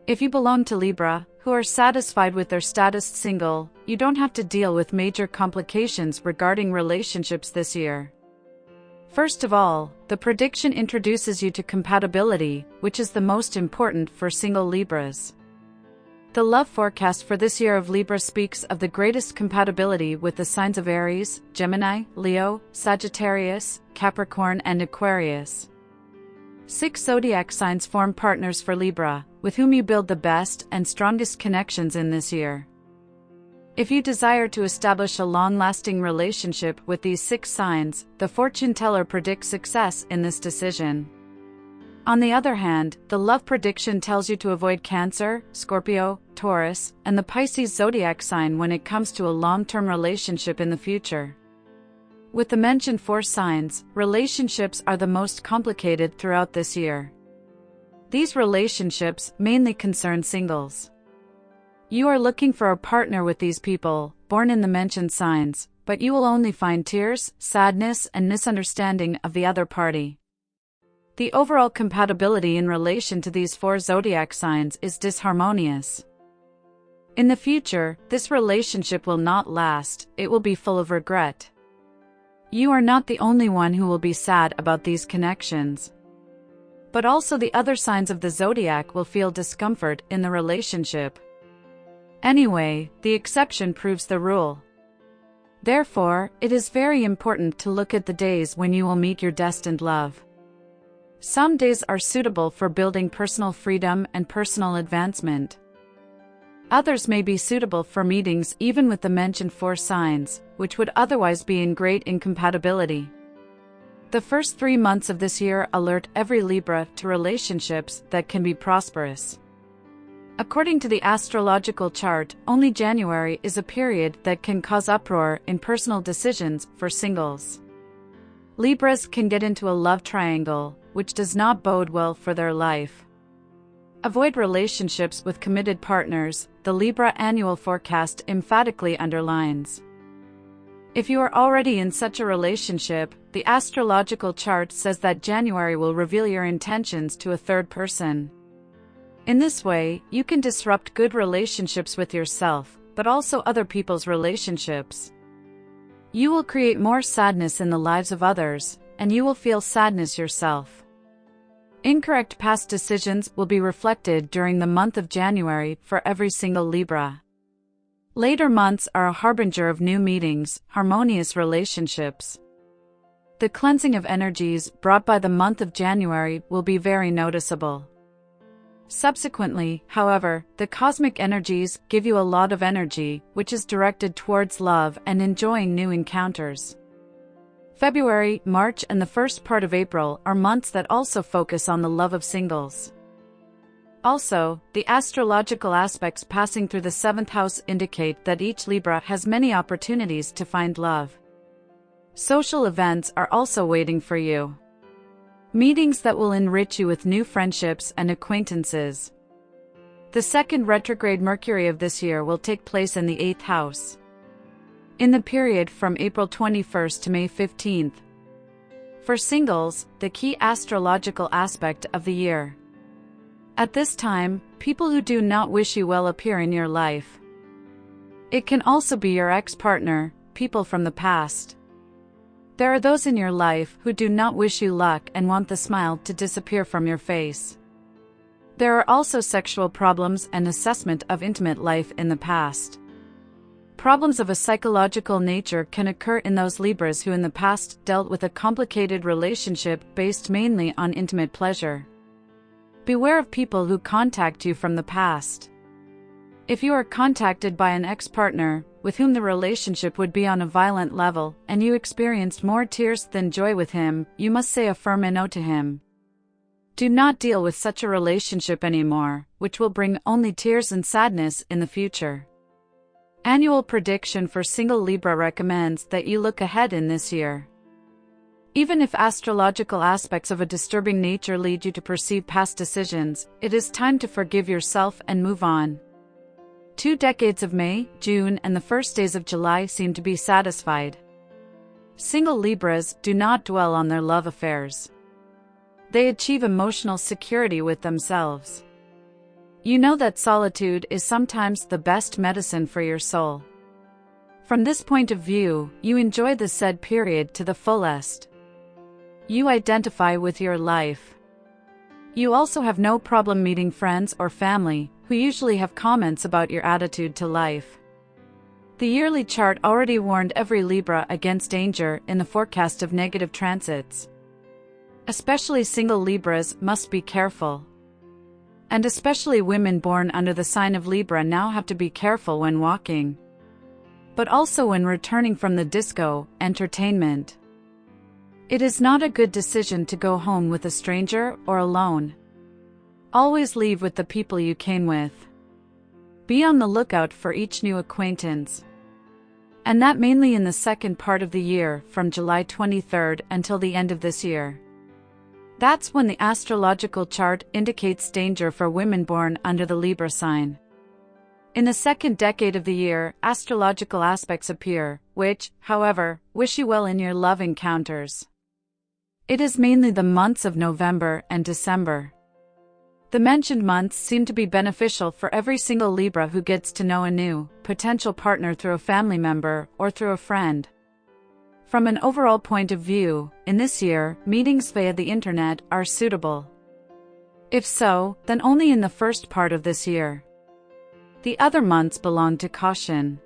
If you belong to Libra, who are satisfied with their status single, you don't have to deal with major complications regarding relationships this year. First of all, the prediction introduces you to compatibility, which is the most important for single Libras. The love forecast for this year of Libra speaks of the greatest compatibility with the signs of Aries, Gemini, Leo, Sagittarius, Capricorn and Aquarius. 6 zodiac signs form partners for Libra, with whom you build the best and strongest connections in this year. If you desire to establish a long-lasting relationship with these 6 signs, the fortune teller predicts success in this decision. On the other hand, the love prediction tells you to avoid Cancer, Scorpio, Taurus, and the Pisces zodiac sign when it comes to a long-term relationship in the future. With the mentioned 4 signs, relationships are the most complicated throughout this year. These relationships mainly concern singles. You are looking for a partner with these people, born in the mentioned signs, but you will only find tears, sadness, and misunderstanding of the other party. The overall compatibility in relation to these 4 zodiac signs is disharmonious. In the future, this relationship will not last, it will be full of regret. You are not the only one who will be sad about these connections. But also the other signs of the zodiac will feel discomfort in the relationship. Anyway, the exception proves the rule. Therefore, it is very important to look at the days when you will meet your destined love. Some days are suitable for building personal freedom and personal advancement. Others may be suitable for meetings even with the mentioned 4 signs, which would otherwise be in great incompatibility. The first 3 months of this year alert every Libra to relationships that can be prosperous. According to the astrological chart, only January is a period that can cause uproar in personal decisions for singles. Libras can get into a love triangle, which does not bode well for their life. Avoid relationships with committed partners, the Libra annual forecast emphatically underlines. If you are already in such a relationship, the astrological chart says that January will reveal your intentions to a third person. In this way, you can disrupt good relationships with yourself, but also other people's relationships. You will create more sadness in the lives of others, and you will feel sadness yourself. Incorrect past decisions will be reflected during the month of January for every single Libra. Later months are a harbinger of new meetings, harmonious relationships. The cleansing of energies brought by the month of January will be very noticeable. Subsequently, however, the cosmic energies give you a lot of energy, which is directed towards love and enjoying new encounters. February, March, and the first part of April are months that also focus on the love of singles. Also, the astrological aspects passing through the 7th house indicate that each Libra has many opportunities to find love. Social events are also waiting for you. Meetings that will enrich you with new friendships and acquaintances. The second retrograde Mercury of this year will take place in the 8th house. In the period from April 21st to May 15th. For singles, the key astrological aspect of the year. At this time, people who do not wish you well appear in your life. It can also be your ex-partner, people from the past. There are those in your life who do not wish you luck and want the smile to disappear from your face. There are also sexual problems and assessment of intimate life in the past. Problems of a psychological nature can occur in those Libras who in the past dealt with a complicated relationship based mainly on intimate pleasure. Beware of people who contact you from the past. If you are contacted by an ex-partner, with whom the relationship would be on a violent level, and you experienced more tears than joy with him, you must say a firm no to him. Do not deal with such a relationship anymore, which will bring only tears and sadness in the future. Annual prediction for single Libra recommends that you look ahead in this year. Even if astrological aspects of a disturbing nature lead you to perceive past decisions, it is time to forgive yourself and move on. 2 decades of May, June, and the first days of July seem to be satisfied. Single Libras do not dwell on their love affairs. They achieve emotional security with themselves. You know that solitude is sometimes the best medicine for your soul. From this point of view, you enjoy the said period to the fullest. You identify with your life. You also have no problem meeting friends or family, who usually have comments about your attitude to life. The yearly chart already warned every Libra against danger in the forecast of negative transits. Especially single Libras must be careful. And especially women born under the sign of Libra now have to be careful when walking. But also when returning from the disco, entertainment. It is not a good decision to go home with a stranger or alone. Always leave with the people you came with. Be on the lookout for each new acquaintance. And that mainly in the second part of the year, from July 23rd until the end of this year. That's when the astrological chart indicates danger for women born under the Libra sign. In the second decade of the year, astrological aspects appear, which, however, wish you well in your love encounters. It is mainly the months of November and December. The mentioned months seem to be beneficial for every single Libra who gets to know a new, potential partner through a family member or through a friend. From an overall point of view, in this year, meetings via the internet are suitable. If so, then only in the first part of this year. The other months belong to caution.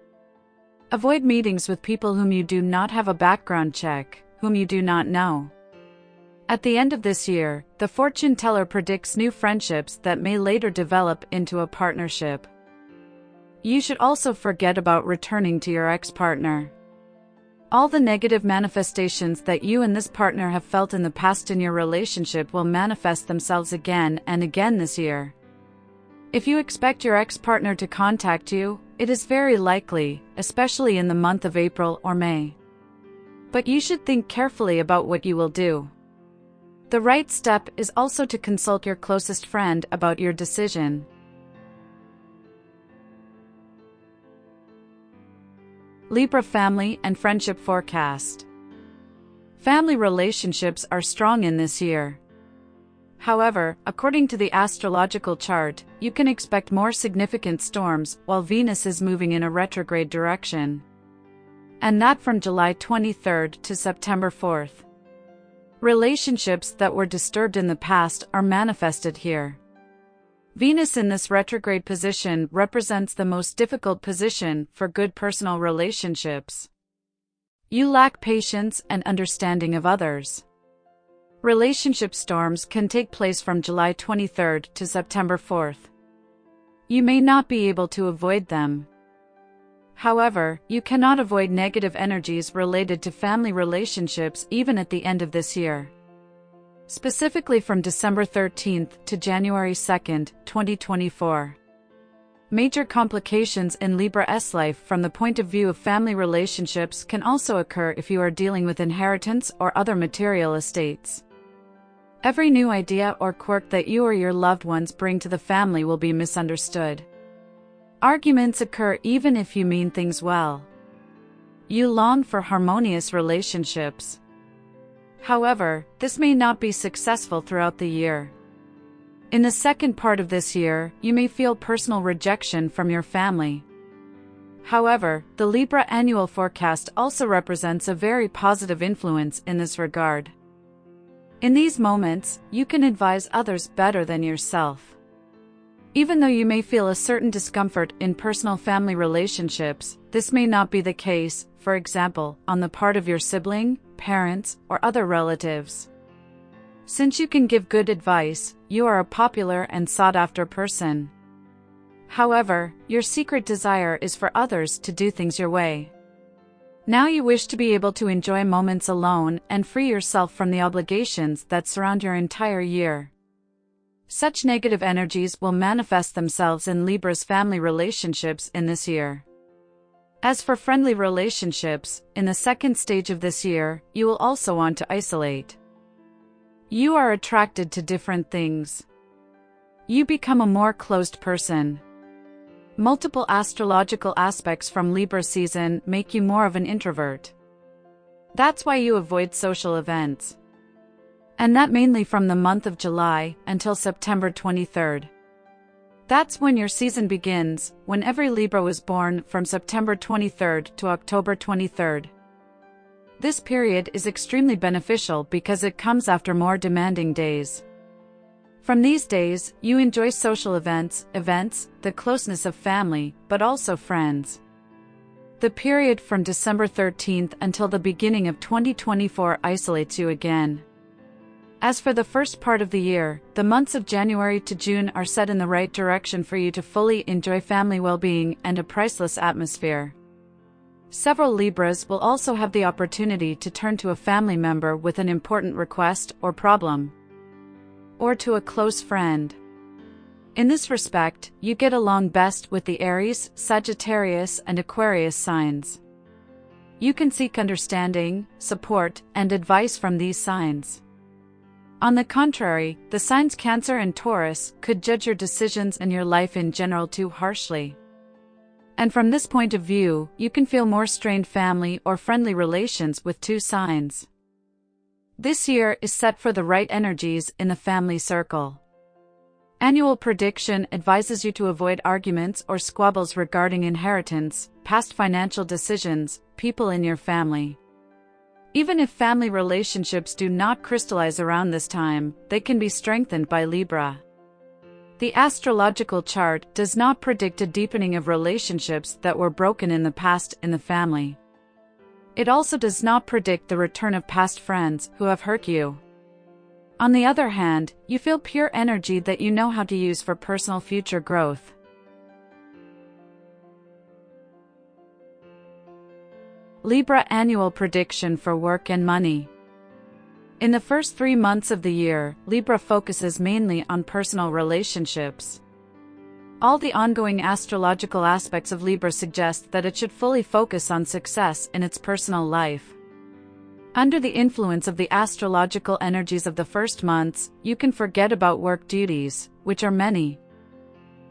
Avoid meetings with people whom you do not have a background check, whom you do not know. At the end of this year, the fortune teller predicts new friendships that may later develop into a partnership. You should also forget about returning to your ex-partner. All the negative manifestations that you and this partner have felt in the past in your relationship will manifest themselves again and again this year. If you expect your ex-partner to contact you, it is very likely, especially in the month of April or May. But you should think carefully about what you will do. The right step is also to consult your closest friend about your decision. Libra family and friendship forecast. Family relationships are strong in this year. However, according to the astrological chart, you can expect more significant storms while Venus is moving in a retrograde direction. And that from July 23rd to September 4th. Relationships that were disturbed in the past are manifested here. Venus in this retrograde position represents the most difficult position for good personal relationships. You lack patience and understanding of others. Relationship storms can take place from July 23rd to September 4th. You may not be able to avoid them. However, you cannot avoid negative energies related to family relationships even at the end of this year. Specifically from December 13th to January 2nd, 2024. Major complications in Libra's life from the point of view of family relationships can also occur if you are dealing with inheritance or other material estates. Every new idea or quirk that you or your loved ones bring to the family will be misunderstood. Arguments occur even if you mean things well. You long for harmonious relationships. However, this may not be successful throughout the year. In the second part of this year, you may feel personal rejection from your family. However, the Libra annual forecast also represents a very positive influence in this regard. In these moments, you can advise others better than yourself. Even though you may feel a certain discomfort in personal family relationships, this may not be the case, for example, on the part of your sibling, parents, or other relatives. Since you can give good advice, you are a popular and sought-after person. However, your secret desire is for others to do things your way. Now you wish to be able to enjoy moments alone and free yourself from the obligations that surround your entire year. Such negative energies will manifest themselves in Libra's family relationships in this year. As for friendly relationships, in the second stage of this year, you will also want to isolate. You are attracted to different things. You become a more closed person. Multiple astrological aspects from Libra season make you more of an introvert. That's why you avoid social events. And that mainly from the month of July until September 23rd. That's when your season begins, when every Libra was born from September 23rd to October 23rd. This period is extremely beneficial because it comes after more demanding days. From these days, you enjoy social events, the closeness of family, but also friends. The period from December 13th until the beginning of 2024 isolates you again. As for the first part of the year, the months of January to June are set in the right direction for you to fully enjoy family well-being and a priceless atmosphere. Several Libras will also have the opportunity to turn to a family member with an important request or problem, or to a close friend. In this respect, you get along best with the Aries, Sagittarius, and Aquarius signs. You can seek understanding, support, and advice from these signs. On the contrary, the signs Cancer and Taurus could judge your decisions and your life in general too harshly. And from this point of view, you can feel more strained family or friendly relations with two signs. This year is set for the right energies in the family circle. Annual prediction advises you to avoid arguments or squabbles regarding inheritance, past financial decisions, people in your family. Even if family relationships do not crystallize around this time, they can be strengthened by Libra. The astrological chart does not predict a deepening of relationships that were broken in the past in the family. It also does not predict the return of past friends who have hurt you. On the other hand, you feel pure energy that you know how to use for personal future growth. Libra annual prediction for work and money. In the first 3 months of the year, Libra focuses mainly on personal relationships. All the ongoing astrological aspects of Libra suggest that it should fully focus on success in its personal life. Under the influence of the astrological energies of the first months, you can forget about work duties, which are many.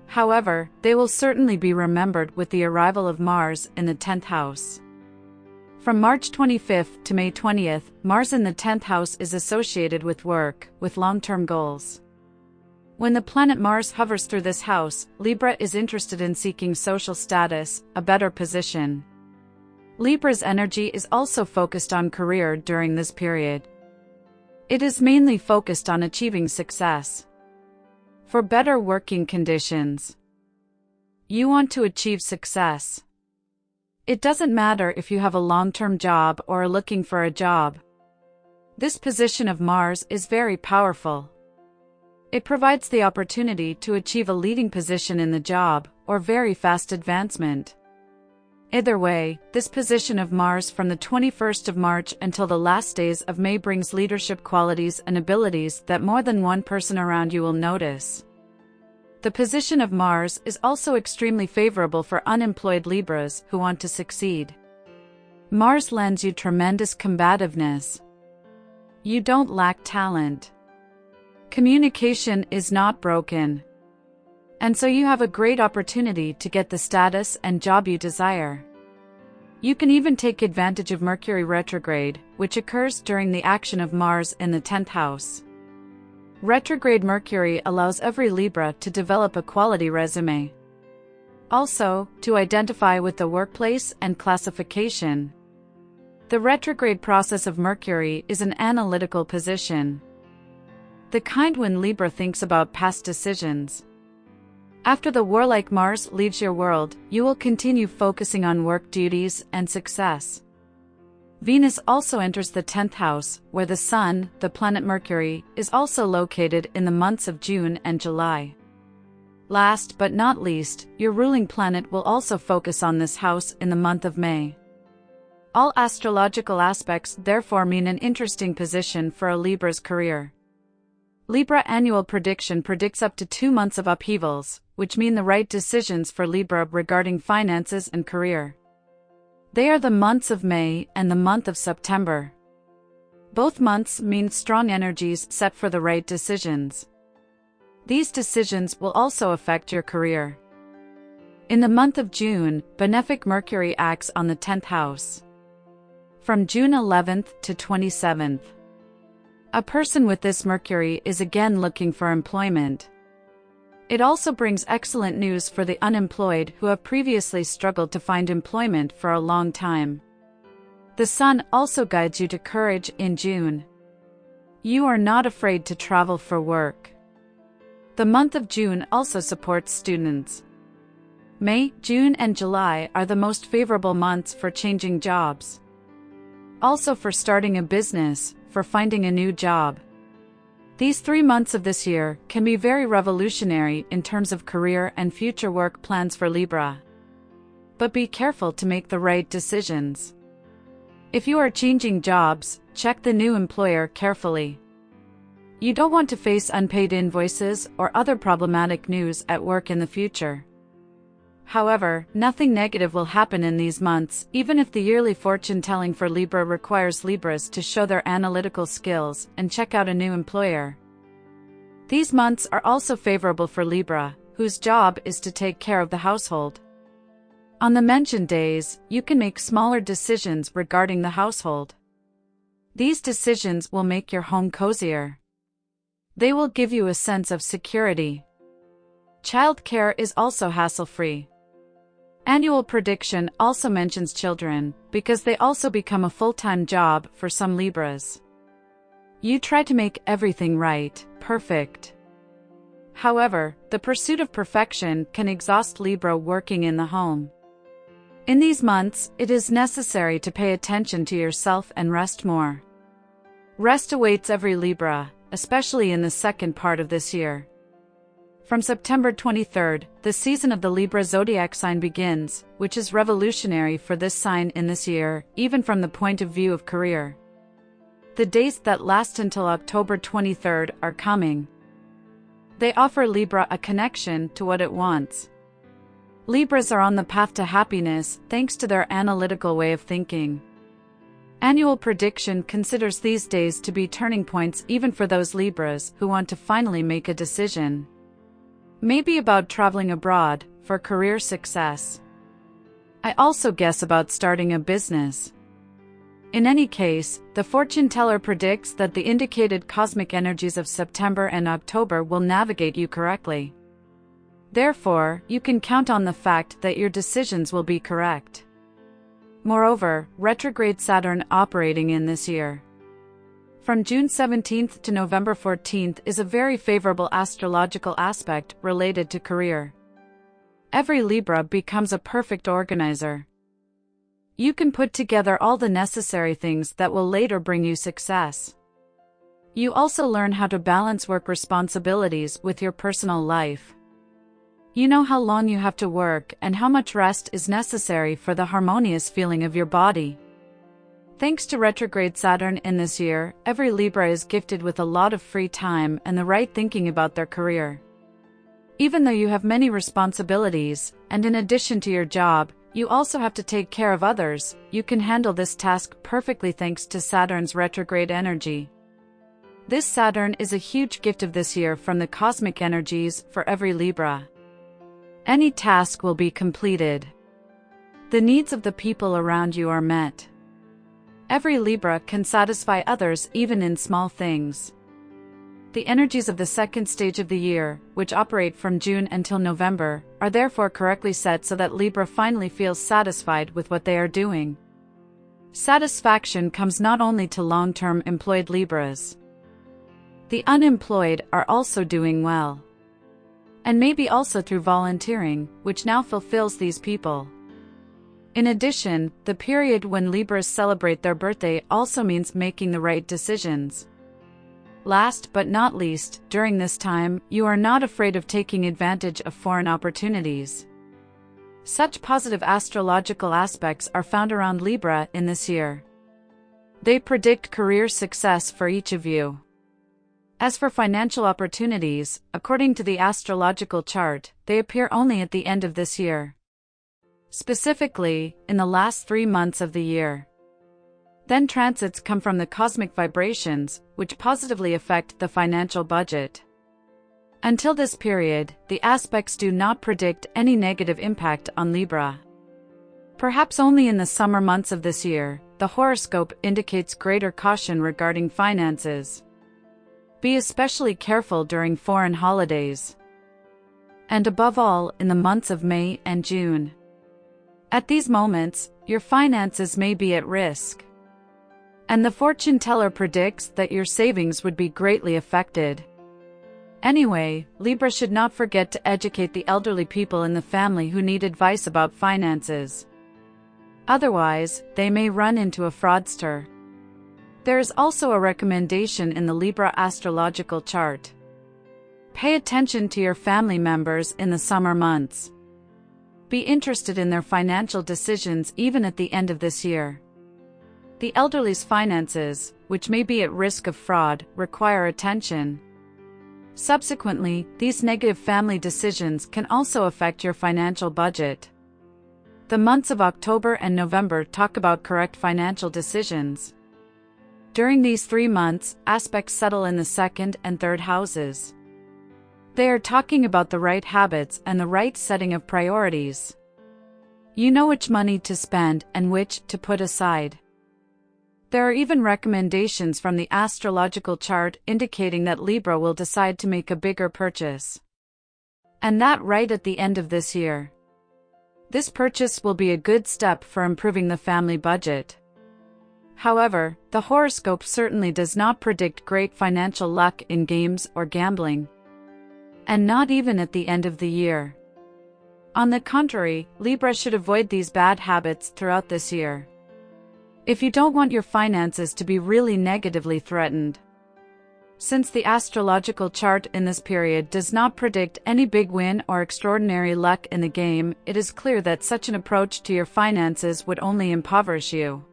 However, they will certainly be remembered with the arrival of Mars in the 10th house. From March 25th to May 20th, Mars in the 10th house is associated with work, with long-term goals. When the planet Mars hovers through this house, Libra is interested in seeking social status, a better position. Libra's energy is also focused on career during this period. It is mainly focused on achieving success. For better working conditions. You want to achieve success. It doesn't matter if you have a long-term job or are looking for a job. This position of Mars is very powerful. It provides the opportunity to achieve a leading position in the job, or very fast advancement. Either way, this position of Mars from the 21st of March until the last days of May brings leadership qualities and abilities that more than one person around you will notice. The position of Mars is also extremely favorable for unemployed Libras who want to succeed. Mars lends you tremendous combativeness. You don't lack talent. Communication is not broken. And so you have a great opportunity to get the status and job you desire. You can even take advantage of Mercury retrograde, which occurs during the action of Mars in the 10th house. Retrograde Mercury allows every Libra to develop a quality resume. Also, to identify with the workplace and classification. The retrograde process of Mercury is an analytical position. The kind when Libra thinks about past decisions. After the warlike Mars leaves your world, you will continue focusing on work duties and success. Venus also enters the 10th house, where the Sun, the planet Mercury, is also located in the months of June and July. Last but not least, your ruling planet will also focus on this house in the month of May. All astrological aspects therefore mean an interesting position for a Libra's career. Libra annual prediction predicts up to 2 months of upheavals, which mean the right decisions for Libra regarding finances and career. They are the months of May and the month of September. Both months mean strong energies set for the right decisions. These decisions will also affect your career. In the month of June, benefic Mercury acts on the 10th house. From June 11th to 27th. A person with this Mercury is again looking for employment. It also brings excellent news for the unemployed who have previously struggled to find employment for a long time. The Sun also guides you to courage in June. You are not afraid to travel for work. The month of June also supports students. May, June and July are the most favorable months for changing jobs. Also for starting a business, for finding a new job. These 3 months of this year can be very revolutionary in terms of career and future work plans for Libra. But be careful to make the right decisions. If you are changing jobs, check the new employer carefully. You don't want to face unpaid invoices or other problematic news at work in the future. However, nothing negative will happen in these months, even if the yearly fortune telling for Libra requires Libras to show their analytical skills and check out a new employer. These months are also favorable for Libra, whose job is to take care of the household. On the mentioned days, you can make smaller decisions regarding the household. These decisions will make your home cozier. They will give you a sense of security. Childcare is also hassle-free. Annual prediction also mentions children, because they also become a full-time job for some Libras. You try to make everything right, perfect. However, the pursuit of perfection can exhaust Libra working in the home. In these months, it is necessary to pay attention to yourself and rest more. Rest awaits every Libra, especially in the second part of this year. From September 23rd, the season of the Libra zodiac sign begins, which is revolutionary for this sign in this year, even from the point of view of career. The days that last until October 23rd are coming. They offer Libra a connection to what it wants. Libras are on the path to happiness thanks to their analytical way of thinking. Annual prediction considers these days to be turning points even for those Libras who want to finally make a decision. Maybe about traveling abroad, for career success. I also guess about starting a business. In any case, the fortune teller predicts that the indicated cosmic energies of September and October will navigate you correctly. Therefore, you can count on the fact that your decisions will be correct. Moreover, retrograde Saturn operating in this year. From June 17th to November 14th is a very favorable astrological aspect related to career. Every Libra becomes a perfect organizer. You can put together all the necessary things that will later bring you success. You also learn how to balance work responsibilities with your personal life. You know how long you have to work and how much rest is necessary for the harmonious feeling of your body. Thanks to retrograde Saturn in this year, every Libra is gifted with a lot of free time and the right thinking about their career. Even though you have many responsibilities, and in addition to your job, you also have to take care of others, you can handle this task perfectly thanks to Saturn's retrograde energy. This Saturn is a huge gift of this year from the cosmic energies for every Libra. Any task will be completed. The needs of the people around you are met. Every Libra can satisfy others even in small things. The energies of the second stage of the year, which operate from June until November, are therefore correctly set so that Libra finally feels satisfied with what they are doing. Satisfaction comes not only to long-term employed Libras. The unemployed are also doing well. And maybe also through volunteering, which now fulfills these people. In addition, the period when Libras celebrate their birthday also means making the right decisions. Last but not least, during this time, you are not afraid of taking advantage of foreign opportunities. Such positive astrological aspects are found around Libra in this year. They predict career success for each of you. As for financial opportunities, according to the astrological chart, they appear only at the end of this year. Specifically, in the last 3 months of the year. Then transits come from the cosmic vibrations, which positively affect the financial budget. Until this period, the aspects do not predict any negative impact on Libra. Perhaps only in the summer months of this year, the horoscope indicates greater caution regarding finances. Be especially careful during foreign holidays. And above all, in the months of May and June. At these moments, your finances may be at risk. And the fortune teller predicts that your savings would be greatly affected. Anyway, Libra should not forget to educate the elderly people in the family who need advice about finances. Otherwise, they may run into a fraudster. There is also a recommendation in the Libra astrological chart. Pay attention to your family members in the summer months. Be interested in their financial decisions even at the end of this year. The elderly's finances, which may be at risk of fraud, require attention. Subsequently, these negative family decisions can also affect your financial budget. The months of October and November talk about correct financial decisions. During these 3 months, aspects settle in the second and third houses. They are talking about the right habits and the right setting of priorities. You know which money to spend and which to put aside. There are even recommendations from the astrological chart indicating that Libra will decide to make a bigger purchase. And that right at the end of this year. This purchase will be a good step for improving the family budget. However, the horoscope certainly does not predict great financial luck in games or gambling. And not even at the end of the year. On the contrary, Libra should avoid these bad habits throughout this year. If you don't want your finances to be really negatively threatened. Since the astrological chart in this period does not predict any big win or extraordinary luck in the game, it is clear that such an approach to your finances would only impoverish you.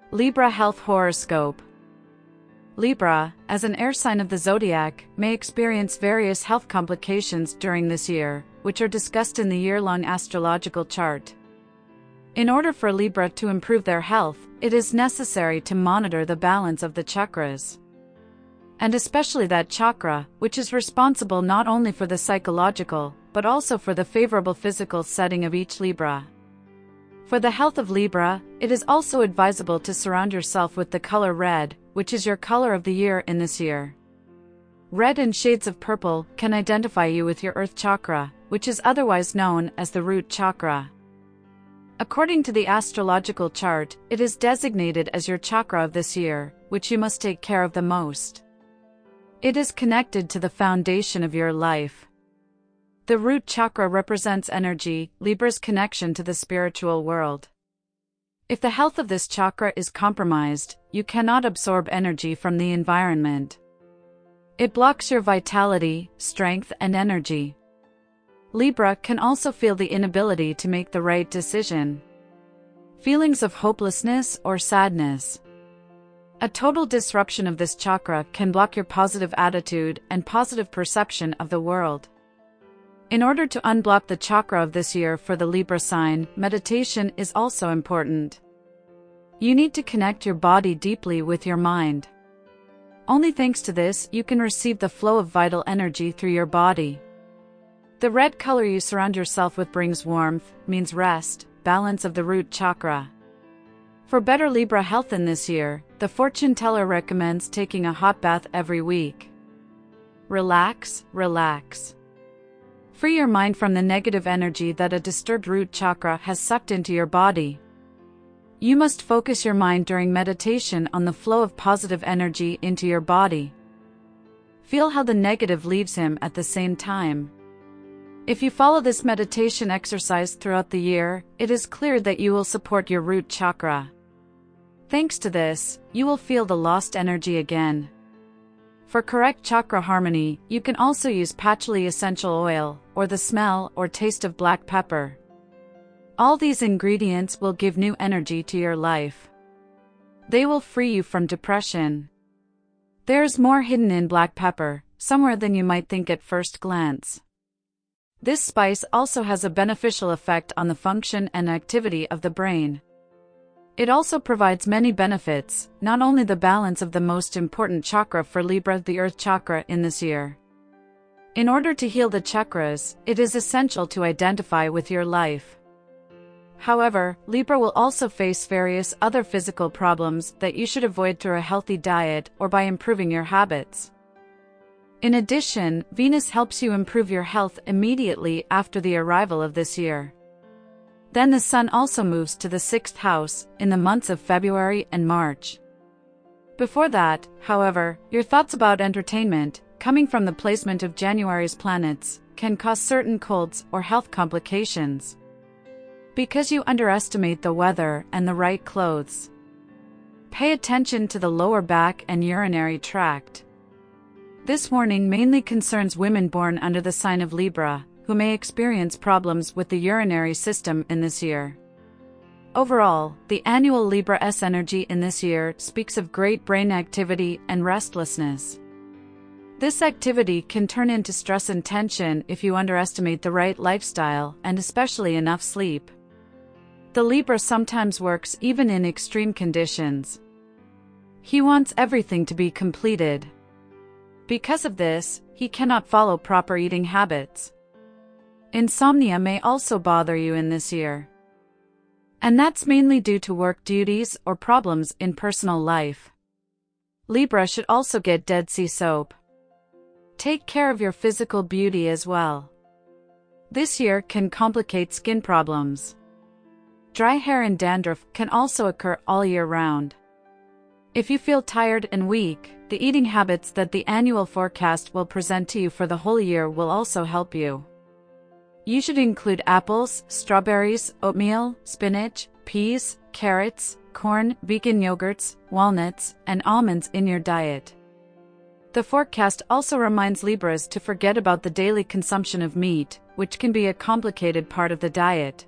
Libra Health Horoscope. Libra, as an air sign of the zodiac, may experience various health complications during this year, which are discussed in the year-long astrological chart. In order for Libra to improve their health, it is necessary to monitor the balance of the chakras. And especially that chakra, which is responsible not only for the psychological, but also for the favorable physical setting of each Libra. For the health of Libra, it is also advisable to surround yourself with the color red, which is your color of the year in this year. Red and shades of purple can identify you with your earth chakra, which is otherwise known as the root chakra. According to the astrological chart, it is designated as your chakra of this year, which you must take care of the most. It is connected to the foundation of your life. The root chakra represents energy, Libra's connection to the spiritual world. If the health of this chakra is compromised, you cannot absorb energy from the environment. It blocks your vitality, strength, and energy. Libra can also feel the inability to make the right decision. Feelings of hopelessness or sadness. A total disruption of this chakra can block your positive attitude and positive perception of the world. In order to unblock the chakra of this year for the Libra sign, meditation is also important. You need to connect your body deeply with your mind. Only thanks to this you can receive the flow of vital energy through your body. The red color you surround yourself with brings warmth, means rest, balance of the root chakra. For better Libra health in this year, the fortune teller recommends taking a hot bath every week. Relax, relax. Free your mind from the negative energy that a disturbed root chakra has sucked into your body. You must focus your mind during meditation on the flow of positive energy into your body. Feel how the negative leaves him at the same time. If you follow this meditation exercise throughout the year, it is clear that you will support your root chakra. Thanks to this, you will feel the lost energy again. For correct chakra harmony, you can also use patchouli essential oil, or the smell or taste of black pepper. All these ingredients will give new energy to your life. They will free you from depression. There's more hidden in black pepper, somewhere than you might think at first glance. This spice also has a beneficial effect on the function and activity of the brain. It also provides many benefits, not only the balance of the most important chakra for Libra, the Earth chakra, in this year. In order to heal the chakras, it is essential to identify with your life. However, Libra will also face various other physical problems that you should avoid through a healthy diet or by improving your habits. In addition, Venus helps you improve your health immediately after the arrival of this year. Then the Sun also moves to the 6th house in the months of February and March. Before that, however, your thoughts about entertainment, coming from the placement of January's planets, can cause certain colds or health complications. Because you underestimate the weather and the right clothes. Pay attention to the lower back and urinary tract. This warning mainly concerns women born under the sign of Libra, who may experience problems with the urinary system in this year. Overall, the annual Libra's energy in this year speaks of great brain activity and restlessness. This activity can turn into stress and tension if you underestimate the right lifestyle and especially enough sleep. The Libra sometimes works even in extreme conditions. He wants everything to be completed. Because of this, he cannot follow proper eating habits. Insomnia may also bother you in this year. And that's mainly due to work duties or problems in personal life. Libra should also get Dead Sea soap. Take care of your physical beauty as well. This year can complicate skin problems. Dry hair and dandruff can also occur all year round. If you feel tired and weak, the eating habits that the annual forecast will present to you for the whole year will also help you. You should include apples, strawberries, oatmeal, spinach, peas, carrots, corn, vegan yogurts, walnuts, and almonds in your diet. The forecast also reminds Libras to forget about the daily consumption of meat, which can be a complicated part of the diet.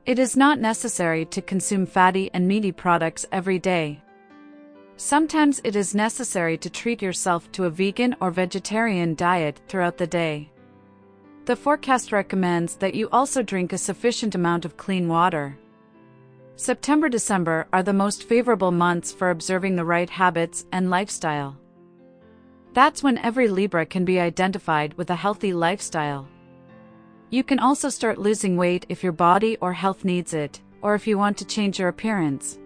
It is not necessary to consume fatty and meaty products every day. Sometimes it is necessary to treat yourself to a vegan or vegetarian diet throughout the day. The forecast recommends that you also drink a sufficient amount of clean water. September-December are the most favorable months for observing the right habits and lifestyle. That's when every Libra can be identified with a healthy lifestyle. You can also start losing weight if your body or health needs it, or if you want to change your appearance.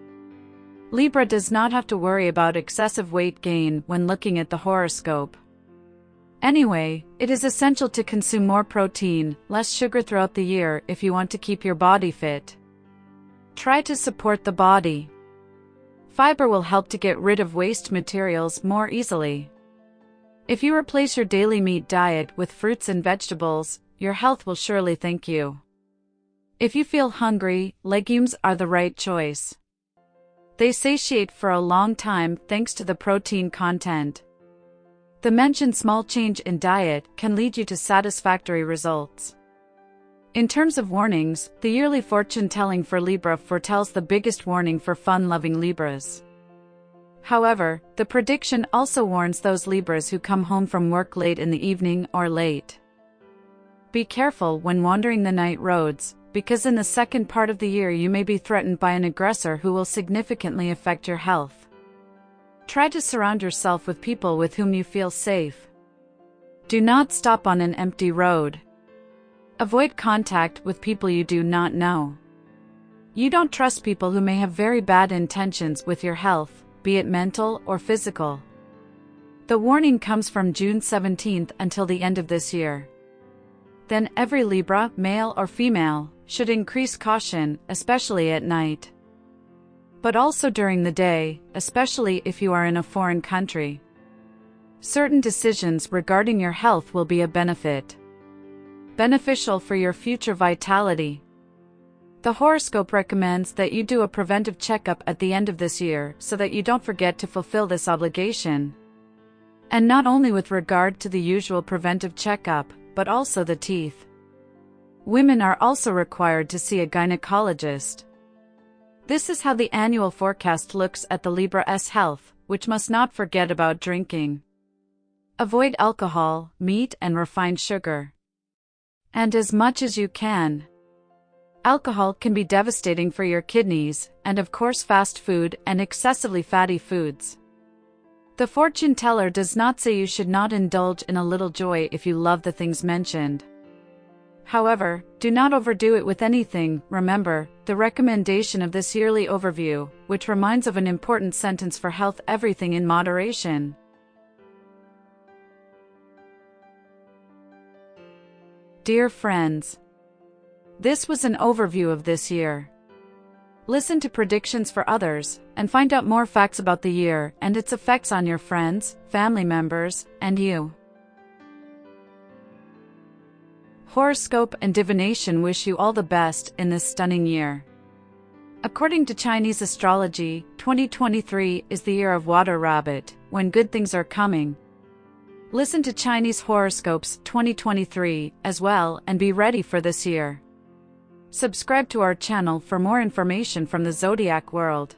Libra does not have to worry about excessive weight gain when looking at the horoscope. Anyway, it is essential to consume more protein, less sugar throughout the year if you want to keep your body fit. Try to support the body. Fiber will help to get rid of waste materials more easily. If you replace your daily meat diet with fruits and vegetables, your health will surely thank you. If you feel hungry, legumes are the right choice. They satiate for a long time thanks to the protein content. The mentioned small change in diet can lead you to satisfactory results. In terms of warnings, the yearly fortune telling for Libra foretells the biggest warning for fun-loving Libras. However, the prediction also warns those Libras who come home from work late in the evening or late. Be careful when wandering the night roads, because in the second part of the year you may be threatened by an aggressor who will significantly affect your health. Try to surround yourself with people with whom you feel safe. Do not stop on an empty road. Avoid contact with people you do not know. You don't trust people who may have very bad intentions with your health, be it mental or physical. The warning comes from June 17th until the end of this year. Then every Libra, male or female, should increase caution, especially at night. But also during the day, especially if you are in a foreign country. Certain decisions regarding your health will be a beneficial for your future vitality. The horoscope recommends that you do a preventive checkup at the end of this year so that you don't forget to fulfill this obligation. And not only with regard to the usual preventive checkup, but also the teeth. Women are also required to see a gynecologist. This is how the annual forecast looks at the Libra's health, which must not forget about drinking. Avoid alcohol, meat, and refined sugar. And as much as you can. Alcohol can be devastating for your kidneys, and of course fast food and excessively fatty foods. The fortune teller does not say you should not indulge in a little joy if you love the things mentioned. However, do not overdo it with anything. Remember, the recommendation of this yearly overview, which reminds of an important sentence for health: everything in moderation. Dear friends, this was an overview of this year. Listen to predictions for others, and find out more facts about the year and its effects on your friends, family members, and you. Horoscope and Divination wish you all the best in this stunning year. According to Chinese astrology, 2023 is the year of Water Rabbit, when good things are coming. Listen to Chinese horoscopes 2023 as well and be ready for this year. Subscribe to our channel for more information from the zodiac world.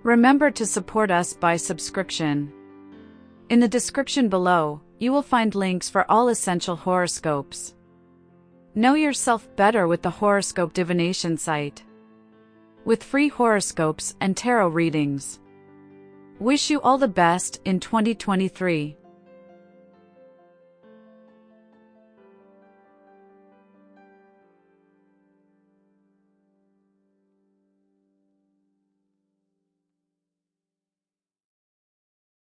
Remember to support us by subscription. In the description below, you will find links for all essential horoscopes. Know yourself better with the Horoscope Divination site. With free horoscopes and tarot readings. Wish you all the best in 2023.